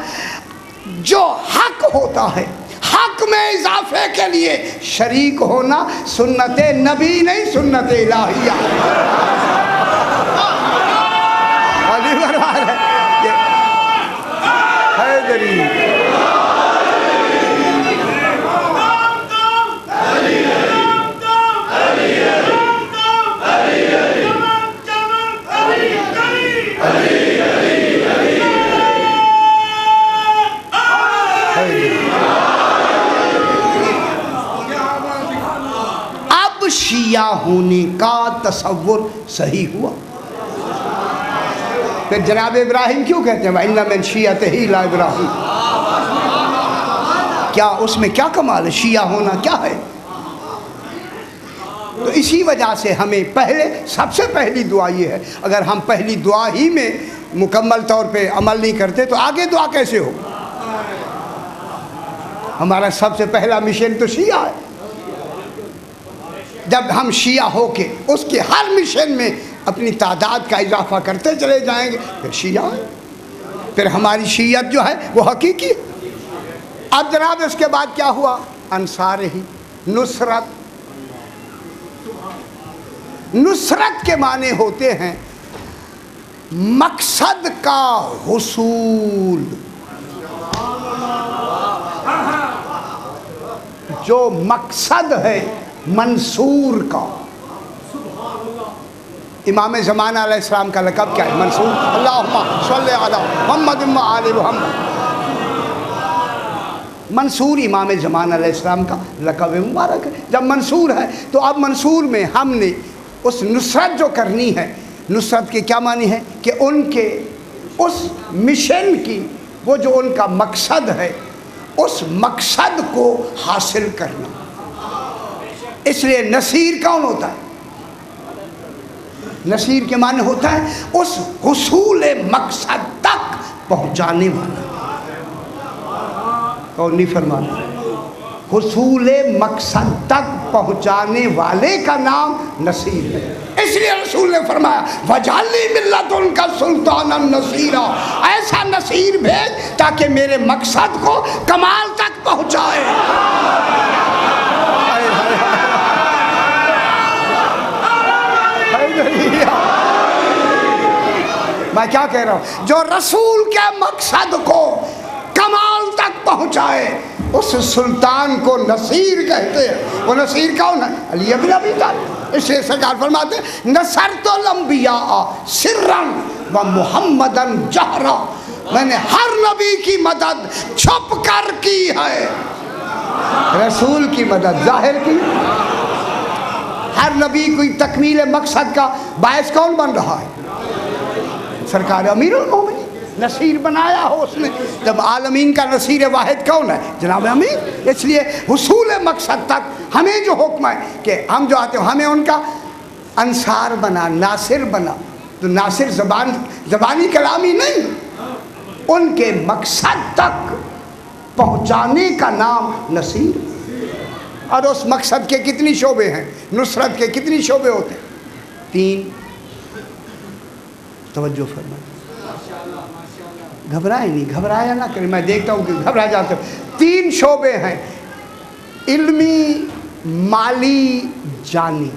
جو حق ہوتا ہے حق میں اضافے کے لیے شریک ہونا سنت نبی نہیں سنت الہیہ. اب شیعہ ہونے کا تصور صحیح ہوا. پھر جناب ابراہیم کیوں کہتے ہیں وَإِنَّ مِن شِيَّتِهِ لَإِبْرَاهِيمَ؟ کیا اس میں کیا کمال ہے؟ شیعہ ہونا کیا ہے؟ تو اسی وجہ سے ہمیں سب سے پہلی دعا یہ ہے. اگر ہم پہلی دعا ہی میں مکمل طور پہ عمل نہیں کرتے تو آگے دعا کیسے ہو؟ ہمارا سب سے پہلا مشن تو شیعہ ہے. جب ہم شیعہ ہو کے اس کے ہر مشن میں اپنی تعداد کا اضافہ کرتے چلے جائیں گے پھر شیعہ ہے. پھر ہماری شیعت جو ہے وہ حقیقی ہے. اب جناب اس کے بعد کیا ہوا؟ انصار ہی نصرت. نصرت کے معنی ہوتے ہیں مقصد کا حصول. جو مقصد ہے منصور کا. امام زمانہ علیہ السلام کا لقب کیا ہے؟ منصور. اللہم صلی علی محمد و آل محمد. منصور امام زمانہ علیہ السلام کا لقب مبارک ہے. جب منصور ہے تو اب منصور میں ہم نے اس نصرت جو کرنی ہے. نصرت کے کیا معنی ہے؟ کہ ان کے اس مشن کی وہ جو ان کا مقصد ہے اس مقصد کو حاصل کرنا. اس لیے نصیر کون ہوتا ہے؟ نصیر کے معنی ہوتا ہے اس حصول مقصد تک پہنچانے والا. اور نہیں فرمانا حصول مقصد تک پہنچانے والے کا نام نصیر ہے. اس لیے رسول نے فرمایا وَجَعَلْنِي مِن لَّدُنْكَ سُلْطَانًا نَصِيرًا. ایسا نصیر بھیج تاکہ میرے مقصد کو کمال تک پہنچائے. میں کیا کہہ رہا ہوں؟ جو رسول کے مقصد کو کمال تک پہنچائے اس سلطان کو نصیر کہتے ہیں. وہ نصیر کون ہے؟ علی بن ابی طالب. اس لیے سرکار فرماتے ہیں نصرت الانبیاء سرا و محمدا جہرا. میں نے ہر نبی کی مدد چھپ کر کی ہے. رسول کی مدد ظاہر کی. ہر نبی کوئی تکمیل مقصد کا باعث کون بن رہا ہے؟ سرکار امیر المومنین. نصیر بنایا ہو اس نے. جب عالمین کا نصیر واحد کون ہے؟ جناب امیر. اس لیے حصول مقصد تک ہمیں جو حکم ہے کہ ہم جو آتے ہیں ہمیں ان کا انصار بنا ناصر بنا. تو ناصر زبانی کلامی نہیں. ان کے مقصد تک پہنچانے کا نام نصیر. اور اس مقصد کے کتنی شعبے ہیں؟ نصرت کے کتنی شعبے ہوتے ہیں؟ 3. توجہ فرمائیں. گھبرائے نہیں, گھبرایا نہ کریں. میں دیکھتا ہوں کہ گھبرا جاتے ہوں. 3 شعبے ہیں علمی, مالی, جانی.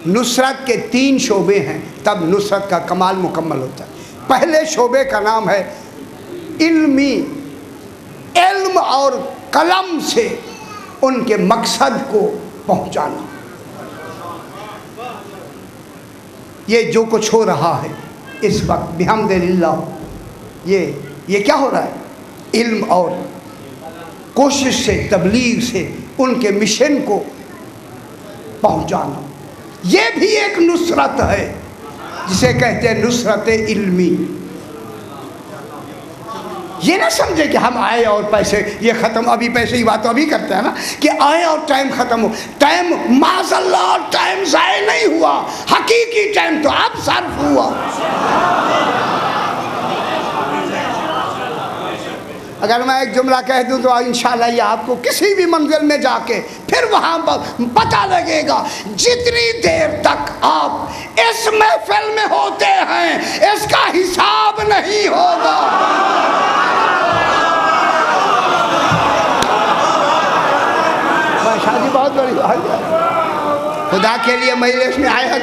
نصرت کے 3 شعبے ہیں تب نصرت کا کمال مکمل ہوتا ہے. پہلے شعبے کا نام ہے علمی. علم اور قلم سے ان کے مقصد کو پہنچانا۔ یہ جو کچھ ہو رہا ہے اس وقت بحمدللہ، یہ کیا ہو رہا ہے؟ علم اور کوشش سے، تبلیغ سے ان کے مشن کو پہنچانا، یہ بھی ایک نصرت ہے جسے کہتے ہیں نصرت علمی۔ یہ نہ سمجھے کہ ہم آئے اور پیسے یہ ختم، ابھی پیسے کی بات تو ابھی کرتے ہیں نا کہ آئے اور ٹائم ختم ہو، ٹائم معاذ اللہ ٹائم ضائع نہیں ہوا، حقیقی ٹائم تو اب صرف ہوا۔ اگر میں ایک جملہ کہہ دوں تو انشاءاللہ یہ آپ کو کسی بھی منزل میں جا کے پھر وہاں پتہ لگے گا، جتنی دیر تک آپ اس محفل میں ہوتے ہیں اس کا حساب نہیں ہوگا۔ شادی بہت بڑی بات ہے، خدا کے لیے مجلس میں آئے ہیں،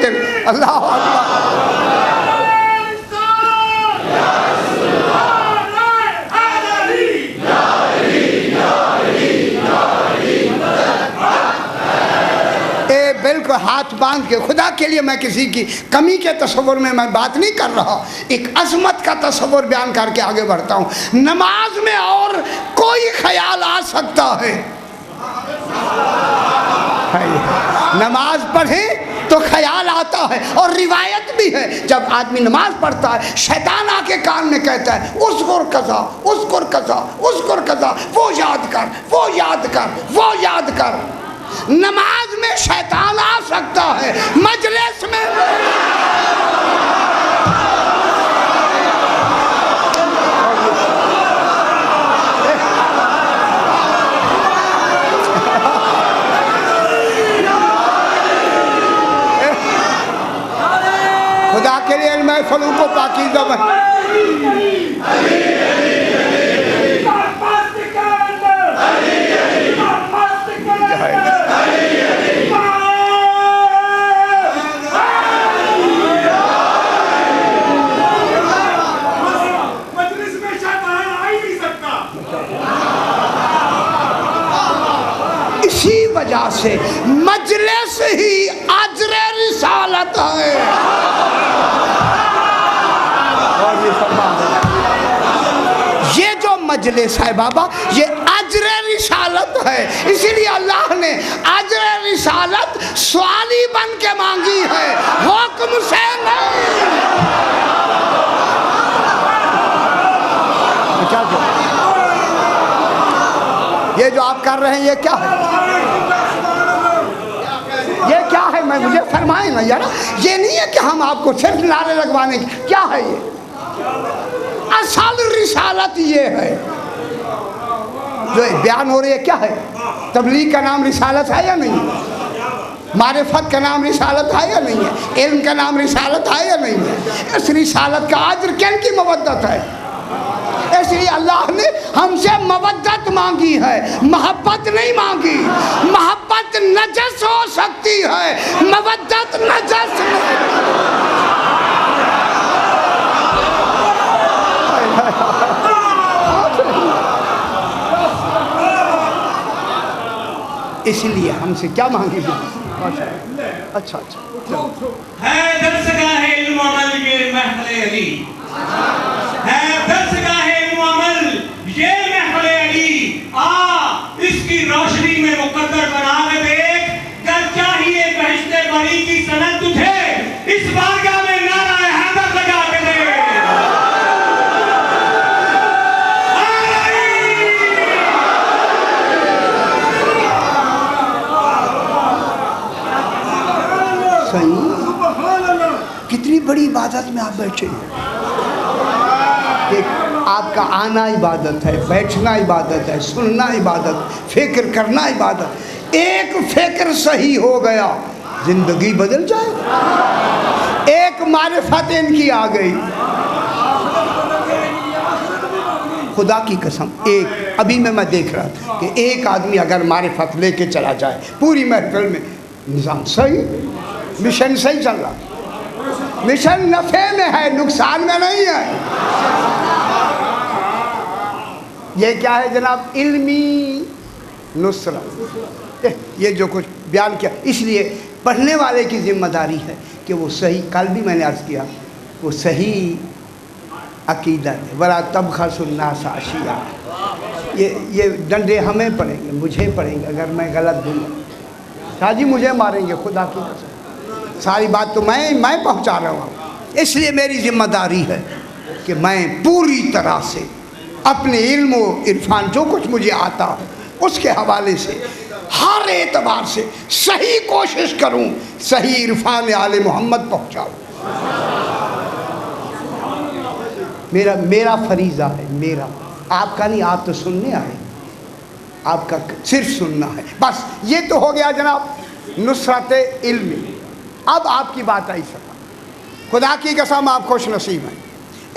اللہ اکبر۔ بالکل ہاتھ باندھ کے، خدا کے لیے میں کسی کی کمی کے تصور میں بات نہیں کر رہا، ایک عظمت کا تصور بیان کر کے آگے بڑھتا ہوں۔ نماز میں اور کوئی خیال آ سکتا ہے، نماز پڑھیں تو خیال آتا ہے، اور روایت بھی ہے جب آدمی نماز پڑھتا ہے شیطان آ کے کان میں کہتا ہے اذکر کذا اذکر کذا اذکر کذا، وہ یاد کر وہ یاد کر وہ یاد کر۔ نماز میں شیطان آ سکتا ہے، مجلس میں خدا کے لیے محفلوں کو پاکیزہ اسی وجہ سے مجلس ہی اجر رسالت ہے۔ یہ جو مجلس ہے بابا یہ اجر رسالت ہے، اسی لیے اللہ نے اجر رسالت سوالی بن کے مانگی ہے، حکم سے نہیں۔ یہ جو آپ کر رہے ہیں یہ کیا ہے؟ یہ کیا ہے؟ مجھے فرمائیں نا یار، یہ نہیں ہے کہ ہم آپ کو صرف نعرے لگوانے کی، کیا ہے یہ؟ اصل رسالت یہ ہے جو بیان ہو رہی ہے، کیا ہے؟ تبلیغ کا نام رسالت ہے یا نہیں ہے؟ معرفت کا نام رسالت ہے یا نہیں ہے؟ علم کا نام رسالت ہے یا نہیں ہے؟ اس رسالت کا اجر کن کی مودت ہے؟ اس لیے اللہ نے ہم سے مودت مانگی ہے، محبت نہیں مانگی۔ محبت نجس ہو سکتی ہے، مودت نجس نہیں۔ اس لیے ہم سے کیا مانگی گئی؟ اچھا ہے درسگاہ علم و عمل یہ محفل علی، ہے درسگاہ علم و عمل یہ محفل علی، اس کی روشنی میں مقدر بنا کے دیکھ، کر چاہیے بہشت بری کی سند تجھے، اس بارگاہ میں نعرہ حیدر لگا کے دے۔ کتنی بڑی عبادت میں آپ بیٹھے ہیں، آپ کا آنا عبادت ہے، بیٹھنا عبادت ہے، سننا عبادت، فکر کرنا عبادت۔ ایک فکر صحیح ہو گیا زندگی بدل جائے، ایک معرفت ان کی آ گئی، خدا کی قسم۔ ایک ابھی میں دیکھ رہا تھا کہ ایک آدمی اگر معرفت لے کے چلا جائے پوری محفل میں، نظام صحیح، مشن صحیح چل رہا، مشن نفع میں ہے، نقصان میں نہیں ہے۔ یہ کیا ہے جناب؟ علمی نصرت۔ یہ جو کچھ بیان کیا، اس لیے پڑھنے والے کی ذمہ داری ہے کہ وہ صحیح، کل بھی میں نے عرض کیا، وہ صحیح عقیدت ہے، وَلَا تَبْخَسُوا النَّاسَ أَشْيَاءَهُمْ۔ یہ ڈنڈے ہمیں پڑیں گے، مجھے پڑیں گے اگر میں غلط دوں گا، شاہ جی مجھے ماریں گے، خدا کی قسم، ساری بات تو میں پہنچا رہا ہوں۔ اس لیے میری ذمہ داری ہے کہ میں پوری طرح سے اپنے علم و عرفان جو کچھ مجھے آتا ہے اس کے حوالے سے ہر اعتبار سے صحیح کوشش کروں، صحیح عرفان آل محمد پہنچاؤں۔ میرا فریضہ ہے، میرا، آپ کا نہیں، آپ تو سننے آئے، آپ کا صرف سننا ہے بس۔ یہ تو ہو گیا جناب نصرت علمی۔ اب آپ کی بات آئی سکا، خدا کی قسم آپ خوش نصیب ہیں۔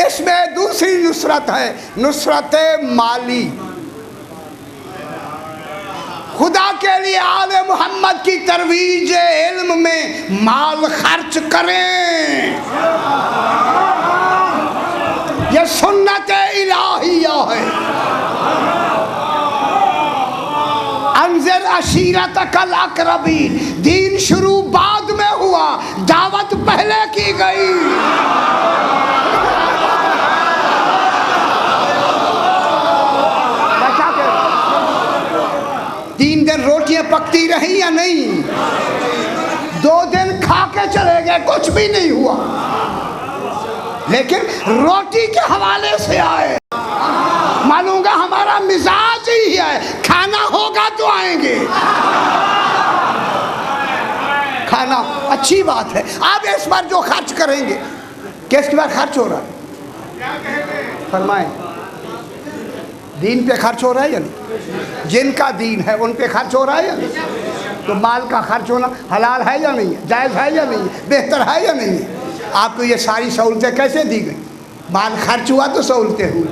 اس میں دوسری نصرت ہے نصرت مالی۔ خدا کے لیے آل محمد کی ترویج علم میں مال خرچ کریں، یہ سنت الہیہ ہے۔ انذر عشیرتک الاقربین، دین شروع بعد میں ہوا، دعوت پہلے کی گئی۔ تین دن روٹیاں پکتی رہی یا نہیں؟ 2 دن کھا کے چلے گئے، کچھ بھی نہیں ہوا، لیکن روٹی کے حوالے سے آئے۔ معلوم گا ہمارا مزاج ہی ہے، کھانا ہوگا تو آئیں گے، کھانا اچھی بات ہے۔ آپ اس بار جو خرچ کریں گے، کس کے بار خرچ ہو رہا ہے؟ فرمائیں، دین پہ خرچ ہو رہا ہے یا نہیں؟ جن کا دین ہے ان پہ خرچ ہو رہا ہے یا نہیں؟ تو مال کا خرچ ہونا حلال ہے یا نہیں ہے؟ جائز ہے یا نہیں ہے؟ بہتر ہے یا نہیں ہے؟ آپ کو یہ ساری سہولتیں کیسے دی گئی؟ مال خرچ ہوا تو سہولتیں ہوئی۔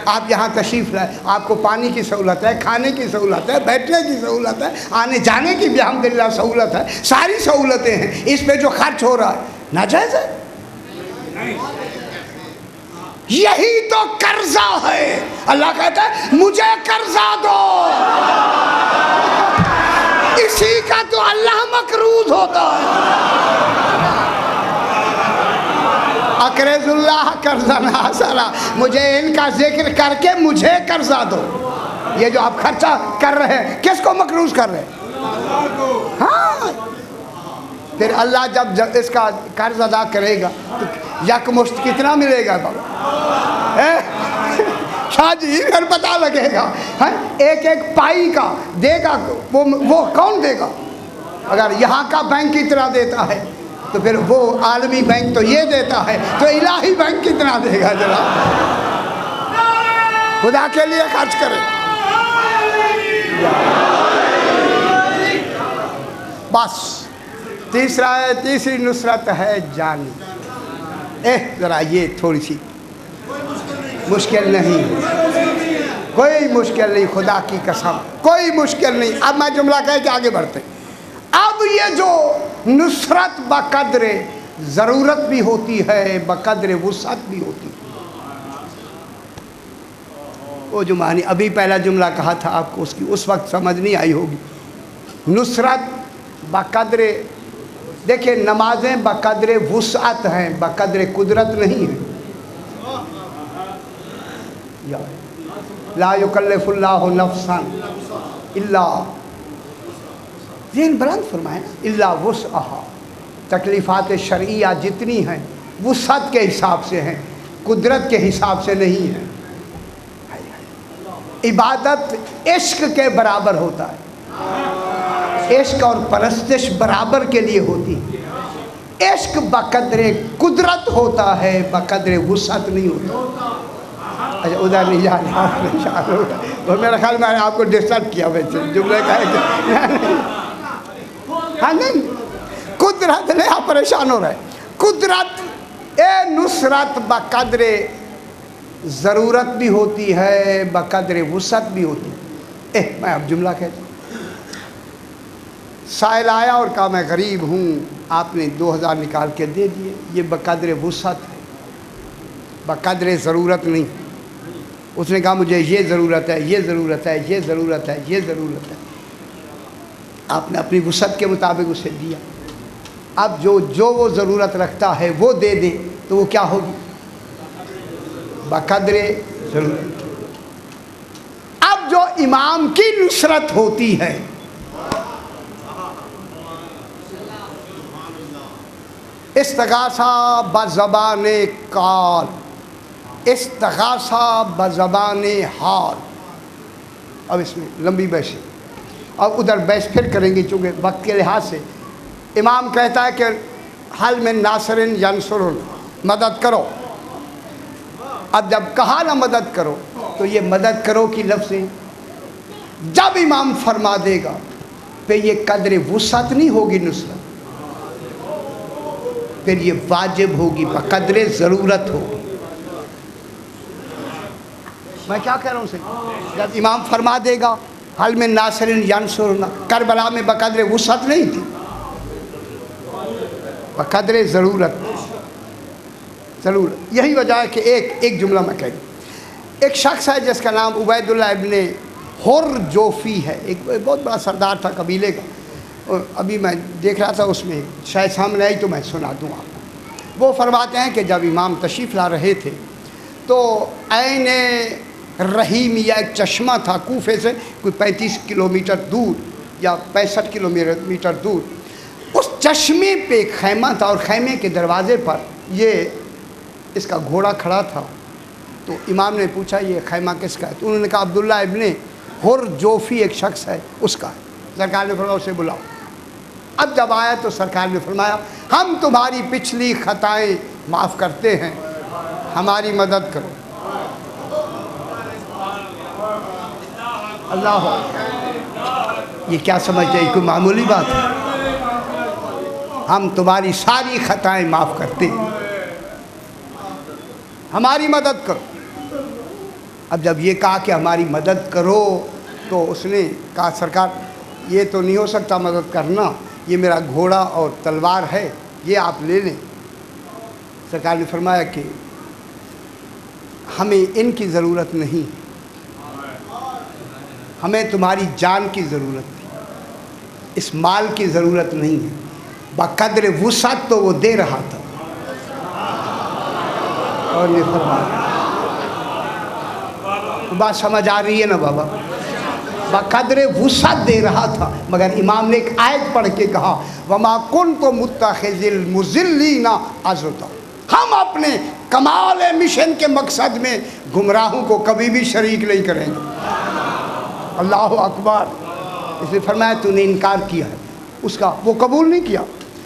آپ یہاں تشریف لائے، آپ کو پانی کی سہولت ہے، کھانے کی سہولت ہے، بیٹھنے کی سہولت ہے، آنے جانے کی بھی الحمدللہ سہولت ہے، ساری سہولتیں ہیں۔ اس پہ جو خرچ ہو رہا ہے ناجائز ہے؟ یہی تو قرضہ ہے۔ اللہ کہتا ہے مجھے قرضہ دو، اسی کا تو اللہ مقروض ہوتا ہے۔ اقرض اللہ قرضا حسنا، مجھے ان کا ذکر کر کے مجھے قرضہ دو۔ یہ جو آپ خرچہ کر رہے ہیں کس کو مقروض کر رہے ہیں؟ ہاں، پھر اللہ جب اس کا قرض ادا کرے گا تو یکمشت کتنا ملے گا بابا؟ شاہ جی پھر پتہ لگے گا، ایک ایک پائی کا دے گا وہ کون دے گا؟ اگر یہاں کا بینک اتنا دیتا ہے تو پھر وہ عالمی بینک تو یہ دیتا ہے، تو الہی بینک کتنا دے گا؟ جناب خدا کے لیے خرچ کرے۔ بس تیسری نصرت ہے جانی۔ ذرا یہ تھوڑی سی مشکل نہیں، کوئی مشکل نہیں، خدا کی قسم کوئی مشکل نہیں۔ اب میں جملہ کہہ کے آگے بڑھتے۔ اب یہ جو نصرت بقدر ضرورت بھی ہوتی ہے، بقدر وسعت بھی ہوتی ہے۔ وہ جو معنی ابھی پہلا جملہ کہا تھا آپ کو، اس کی اس وقت سمجھ نہیں آئی ہوگی۔ نصرت بقدر، دیکھیں نمازیں بقدر وسعت ہیں، بقدر قدرت نہیں ہیں۔ لا یکلف اللہ نفسا الا، ذہن بلند فرمائیں، الا وسعہا۔ تکلیفات شرعیہ جتنی ہیں وسعت کے حساب سے ہیں، قدرت کے حساب سے نہیں ہیں۔ عبادت عشق کے برابر ہوتا ہے، عشق اور پرستش برابر کے لیے ہوتی ہے۔ عشق بقدر قدرت ہوتا ہے، بقدر وسعت نہیں ہوتا۔ اچھا ادھر نہیں جانا، تو میرا خیال میں آپ کو ڈسٹرب کیا ویسے جملے کا ہے۔ ہاں نہیں، قدرت نہیں، آپ پریشان ہو رہے۔ قدرت نصرت بقدر ضرورت بھی ہوتی ہے، بقدر وسعت بھی ہوتی ہے۔ میں اب جملہ کہتا ہوں۔ سائل آیا اور کہا میں غریب ہوں، آپ نے 2000 نکال کے دے دیے، یہ بقدر وسعت ہے، بقدر ضرورت نہیں۔ اس نے کہا مجھے یہ ضرورت ہے، یہ ضرورت ہے، یہ ضرورت ہے، یہ ضرورت ہے۔ آپ نے اپنی وسعت کے مطابق اسے دیا. اب جو وہ ضرورت رکھتا ہے وہ دے دیں تو وہ کیا ہوگی؟ بقدر ضرورت. اب جو امام کی نصرت ہوتی ہے استغاثہ بزبان قال، استغاثہ بزبان حال. اب اس میں لمبی بحث ہے، اب ادھر بحث پھر کریں گے چونکہ وقت کے لحاظ سے. امام کہتا ہے کہ حل من ناصر ینصر، مدد کرو. اب جب کہا نا مدد کرو تو یہ مدد کرو کی لفظیں جب امام فرما دے گا پھر یہ قدر وسعت نہیں ہوگی نصرت، پھر یہ واجب ہوگی، بقدر ضرورت ہوگی. میں کیا کہہ رہا ہوں صحیح؟ جب امام فرما دے گا حل من ناصر ینصرنا، کربلا میں بقدر وسعت نہیں تھی، بقدر ضرورت. ضرورت یہی وجہ ہے کہ ایک جملہ میں کہہ دوں. ایک شخص ہے جس کا نام عبید اللہ ابن حر جوفی ہے، ایک بہت بڑا سردار تھا قبیلے کا. ابھی میں دیکھ رہا تھا اس میں شاید سامنے آئی تو میں سنا دوں آپ کو. وہ فرماتے ہیں کہ جب امام تشریف لا رہے تھے تو عین رحیمیہ ایک چشمہ تھا کوفے سے کوئی 35 کلومیٹر دور یا 65 کلومیٹر دور. اس چشمے پہ ایک خیمہ تھا اور خیمے کے دروازے پر یہ اس کا گھوڑا کھڑا تھا. تو امام نے پوچھا یہ خیمہ کس کا ہے؟ تو انہوں نے کہا عبداللہ ابن حر جوفی ایک شخص ہے اس کا ہے. سرکار نے فرمایا اسے بلاؤ. اب جب آیا تو سرکار نے فرمایا ہم تمہاری پچھلی خطائیں معاف کرتے ہیں، ہماری مدد کرو. اللہ، یہ کیا سمجھتے ہیں؟ کوئی معمولی بات ہے؟ ہم تمہاری ساری خطائیں معاف کرتے ہیں، ہماری مدد کرو. اب جب یہ کہا کہ ہماری مدد کرو تو اس نے کہا سرکار یہ تو نہیں ہو سکتا مدد کرنا، یہ میرا گھوڑا اور تلوار ہے، یہ آپ لے لیں. سرکار نے فرمایا کہ ہمیں ان کی ضرورت نہیں، ہمیں تمہاری جان کی ضرورت ہے، اس مال کی ضرورت نہیں ہے. بقدر وسعت تو وہ دے رہا تھا. اور یہ فرمایا بات سمجھ آ رہی ہے نا بابا؟ بقدر وسعت دے رہا تھا. مگر امام نے ایک آیت پڑھ کے کہا وما کنت متخذ المضلین عضدا، ہم اپنے کمال مشن کے مقصد میں گمراہوں کو کبھی بھی شریک نہیں کریں گے. اللہ اکبر. اس نے فرمایا تو نے انکار کیا ہے اس کا، وہ قبول نہیں کیا.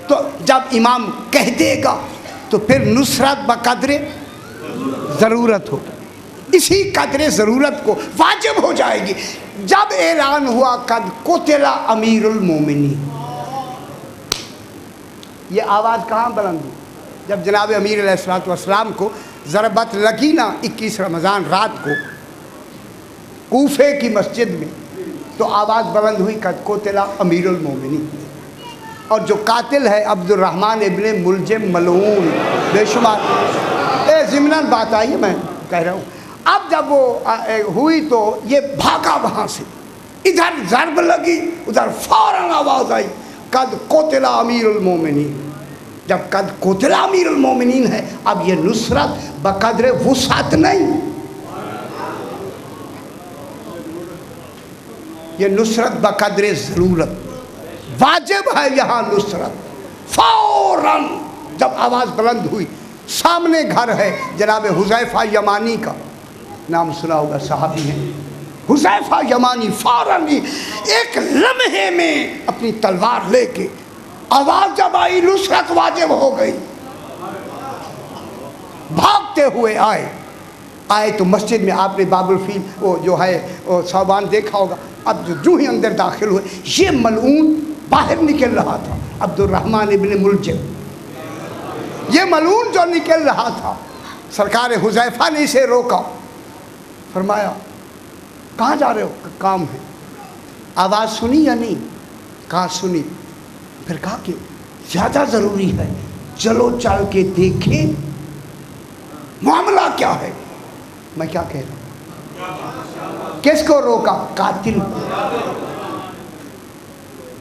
تو جب امام کہہ دے گا تو پھر نصرت بقدر ضرورت ہوگی. اسی قدر ضرورت کو واجب ہو جائے گی. جب اعلان ہوا قد قتل امیر المومنین، یہ آواز کہاں بلند ہوئی؟ جب جناب امیر علیہ السلام کو ضربت لگی نا 21 رمضان رات کو کوفے کی مسجد میں، تو آواز بلند ہوئی قد قتل امیر المومنین. اور جو قاتل ہے عبد الرحمن ابن ملجم ملعون، بے شمار ضمناً بات آئی ہے میں کہہ رہا ہوں. اب جب وہ ہوئی تو یہ بھاگا وہاں سے، ادھر ضرب لگی ادھر فوراً آواز آئی قد قتل امیر المومنین. جب قد قتل امیر المومنین ہے اب یہ نصرت بقدر وسعت نہیں، یہ نصرت بقدر ضرورت. واجب ہے یہاں نصرت. فوراً جب آواز بلند ہوئی، سامنے گھر ہے جناب حذیفہ یمانی کا، نام سنا ہوگا، صحابی ہیں حذیفہ یمانی. فوراً ہی ایک لمحے میں اپنی تلوار لے کے، آواز جب آئی نصرت واجب ہو گئی، بھاگتے ہوئے آئے تو مسجد میں آپ نے باب الفیل وہ جو ہے وہ صوبان دیکھا ہوگا. اب جو ہی اندر داخل ہوئے یہ ملعون باہر نکل رہا تھا، عبد الرحمن ابن ملجم، یہ ملعون جو نکل رہا تھا. سرکار حذیفہ نے اسے روکا، فرمایا کہاں جا رہے ہو؟ کام ہے. آواز سنی یا نہیں؟ کہا سنی. پھر کہا کہ زیادہ ضروری ہے، چلو چل کے دیکھیں معاملہ کیا ہے. میں کیا کہہ رہا ہوں؟ کس کو روکا؟ قاتل کو.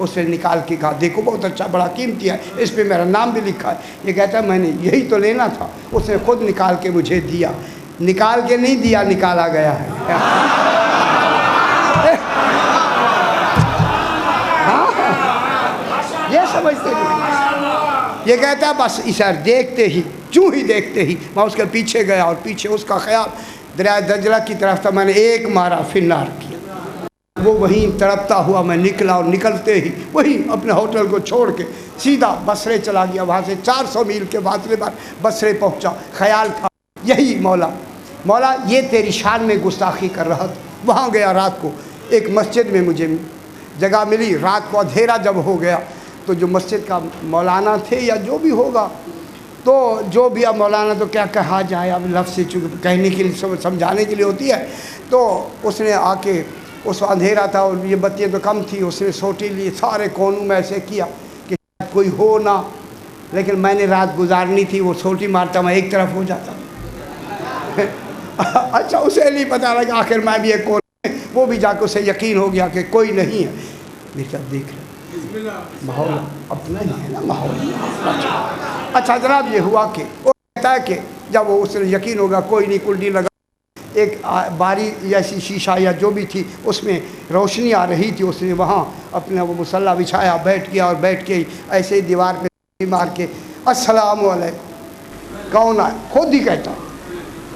اس نے نکال کے کہا دیکھو بہت اچھا بڑا قیمتی ہے، اس پہ میرا نام بھی لکھا ہے۔ یہ کہتا ہے میں نے یہی تو لینا تھا۔ اس نے خود نکال کے مجھے دیا، نکال کے نہیں دیا، نکالا گیا ہے۔ یہ سمجھتے نہیں۔ یہ کہتا ہے بس اسے دیکھتے ہی، چوں ہی دیکھتے ہی میں اس کے پیچھے گیا، اور پیچھے اس کا خیال دریائے دجلہ کی طرف تھا۔ میں نے ایک مارا پھر نار کیا، وہ وہیں تڑپتا ہوا میں نکلا، اور نکلتے ہی وہیں اپنے ہوٹل کو چھوڑ کے سیدھا بصرے چلا گیا۔ وہاں سے 400 میل کے فاصلے پر بصرے پہنچا۔ خیال تھا یہی مولا یہ تیری شان میں گستاخی کر رہا تھا۔ وہاں گیا رات کو، ایک مسجد میں مجھے جگہ ملی۔ رات کو اندھیرا جب ہو گیا تو جو مسجد کا مولانا تھے یا جو بھی ہوگا، تو جو بھی اب مولانا تو کیا کہا جائے، اب لفظ سے چونکہ کہنے کے لیے سمجھانے کے لیے ہوتی ہے، تو اس نے آ کے، اس اندھیرا تھا اور یہ بتیاں تو کم تھی، اس نے سوٹی لی، سارے کونوں میں ایسے کیا کہ کوئی ہو نہ، لیکن میں نے رات گزارنی تھی، وہ سوٹی مارتا میں ایک طرف ہو جاتا۔ اچھا اسے نہیں پتا لگا، آخر میں بھی ایک کون، وہ بھی جا کے اسے یقین ہو گیا کہ کوئی نہیں ہے۔ دیکھ رہے ماحول اپنا ہی ہے نا، ماحول۔ اچھا جناب یہ ہوا کہ وہ کہتا ہے کہ جب وہ اس نے یقین ہوگا کوئی نہیں، کلڈی لگا، ایک باری ایسی شیشہ یا جو بھی تھی اس میں روشنی آ رہی تھی، اس نے وہاں اپنا وہ مصلی بچھایا، بیٹھ گیا، اور بیٹھ کے ایسے ہی دیوار پہ مار کے السلام علیکم، کون آئے؟ خود ہی کہتا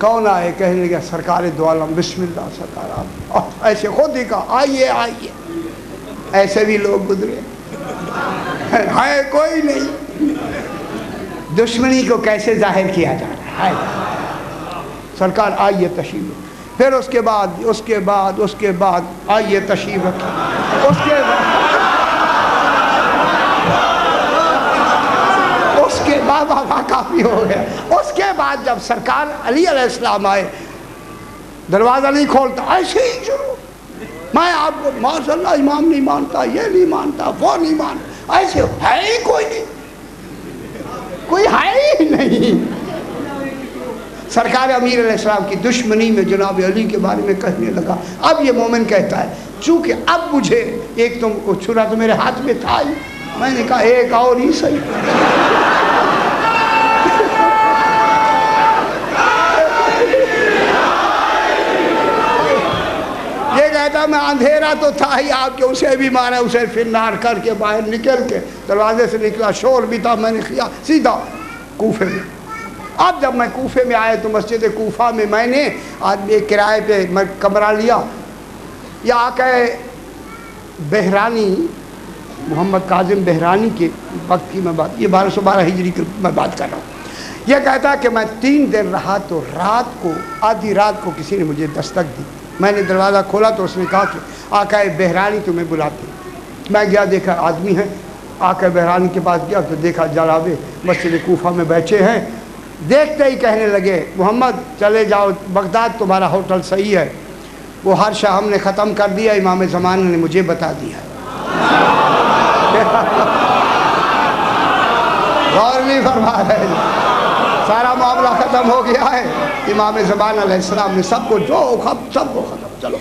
کون آئے؟ کہنے لگا سرکار دو عالم، بسم اللہ سرکار آپ، ایسے خود ہی کہا آئیے آئیے۔ ایسے بھی لوگ گزرے، ہے کوئی نہیں۔ دشمنی کو کیسے ظاہر کیا جا رہا ہے؟ سرکار آئیے تشریف، پھر اس کے بعد آئیے تشریف رکھیں، اس کے بعد بابا کافی ہو گیا۔ اس کے بعد جب سرکار علی علیہ السلام آئے، دروازہ نہیں کھولتا، ایسے ہی شروع، میں آپ کو ماشاء اللہ امام نہیں مانتا، یہ نہیں مانتا، وہ نہیں مانتا، ایسے ہے ہی کوئی نہیں، کوئی ہے ہی نہیں۔ سرکار امیر علیہ السلام کی دشمنی میں جناب علی کے بارے میں کہنے لگا۔ اب یہ مومن کہتا ہے چونکہ اب مجھے ایک تو چھرا تو میرے ہاتھ میں تھا ہی، میں نے کہا ایک اور ہی صحیح۔ یہ کہتا میں اندھیرا تو تھا ہی، آپ کے اسے بھی مارا، اسے پھر نار کر کے باہر نکل کے دروازے سے نکلا، شور بھی تھا، میں نے کیا سیدھا کوفے میں۔ اب جب میں کوفے میں آیا تو مسجد کوفہ میں میں نے آدمی کرائے پہ کمرہ لیا، یا آقا بحرانی محمد کاظم بحرانی کے وقت کی میں بات، یہ 1212 ہجری کی میں بات کر رہا ہوں۔ یہ کہتا ہے کہ میں 3 دن رہا تو رات کو آدھی رات کو کسی نے مجھے دستک دی، میں نے دروازہ کھولا تو اس نے کہا کہ آقا بحرانی تمہیں بلاتے۔ میں گیا، دیکھا آدمی ہے، آقا بحرانی کے پاس گیا تو دیکھا جناب مسجد کوفہ میں بیٹھے ہیں۔ دیکھتے ہی کہنے لگے محمد چلے جاؤ بغداد، تمہارا ہوٹل صحیح ہے، وہ ہر شاہ ہم نے ختم کر دیا، امام زمانہ نے مجھے بتا دیا۔ غور نہیں فرما رہے، سارا معاملہ ختم ہو گیا ہے، امام زمانہ علیہ السلام نے سب کو سب کو ختم۔ چلو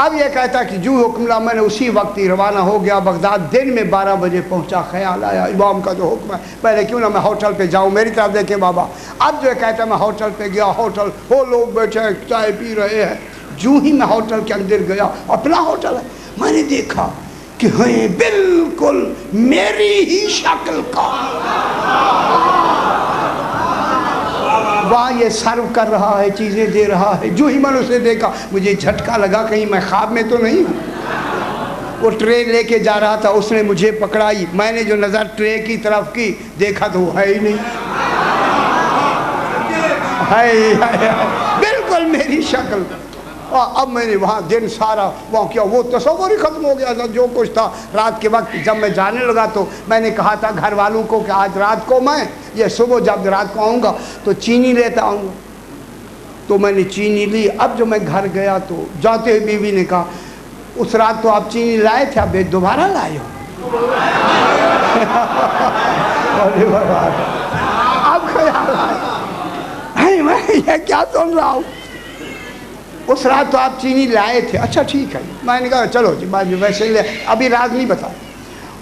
اب یہ کہتا کہ جو حکم لا، میں نے اسی وقت ہی روانہ ہو گیا بغداد، دن میں 12 بجے پہنچا۔ خیال آیا امام کا جو حکم ہے پہلے کیوں نہ میں ہوٹل پہ جاؤں، میری طرف دیکھیں بابا۔ اب جو کہتا میں ہوٹل پہ گیا، ہوٹل وہ لوگ بیٹھے ہیں چائے پی رہے ہیں، جو ہی میں ہوٹل کے اندر گیا، اپنا ہوٹل ہے، میں نے دیکھا کہ ہے بالکل میری ہی شکل کا، وہاں یہ سرو کر رہا ہے، چیزیں دے رہا ہے۔ جو ہی میں نے اسے دیکھا مجھے جھٹکا لگا کہیں میں خواب میں تو نہیں ہوں۔ وہ ٹرے لے کے جا رہا تھا، اس نے مجھے پکڑائی، میں نے جو نظر ٹرے کی طرف کی دیکھا تو وہ ہے ہی نہیں، بالکل میری شکل۔ اب میں نے وہاں دن سارا وہاں کیا، وہ تصور ہی ختم ہو گیا تھا جو کچھ تھا۔ رات کے وقت جب میں جانے لگا تو میں نے کہا تھا گھر والوں کو کہ آج رات کو میں یہ صبح جب رات کو آؤں گا تو چینی لیتا آؤں گا، تو میں نے چینی لی۔ اب جو میں گھر گیا تو جاتے ہوئے بیوی نے کہا اس رات تو آپ چینی لائے تھے، اب دوبارہ لائے ہو؟ اب خیال آیا میں یہ کیا سن رہا ہوں، اس رات تو آپ چینی لائے تھے، اچھا ٹھیک ہے۔ میں نے کہا چلو جی ویسے لے، ابھی راز نہیں بتا۔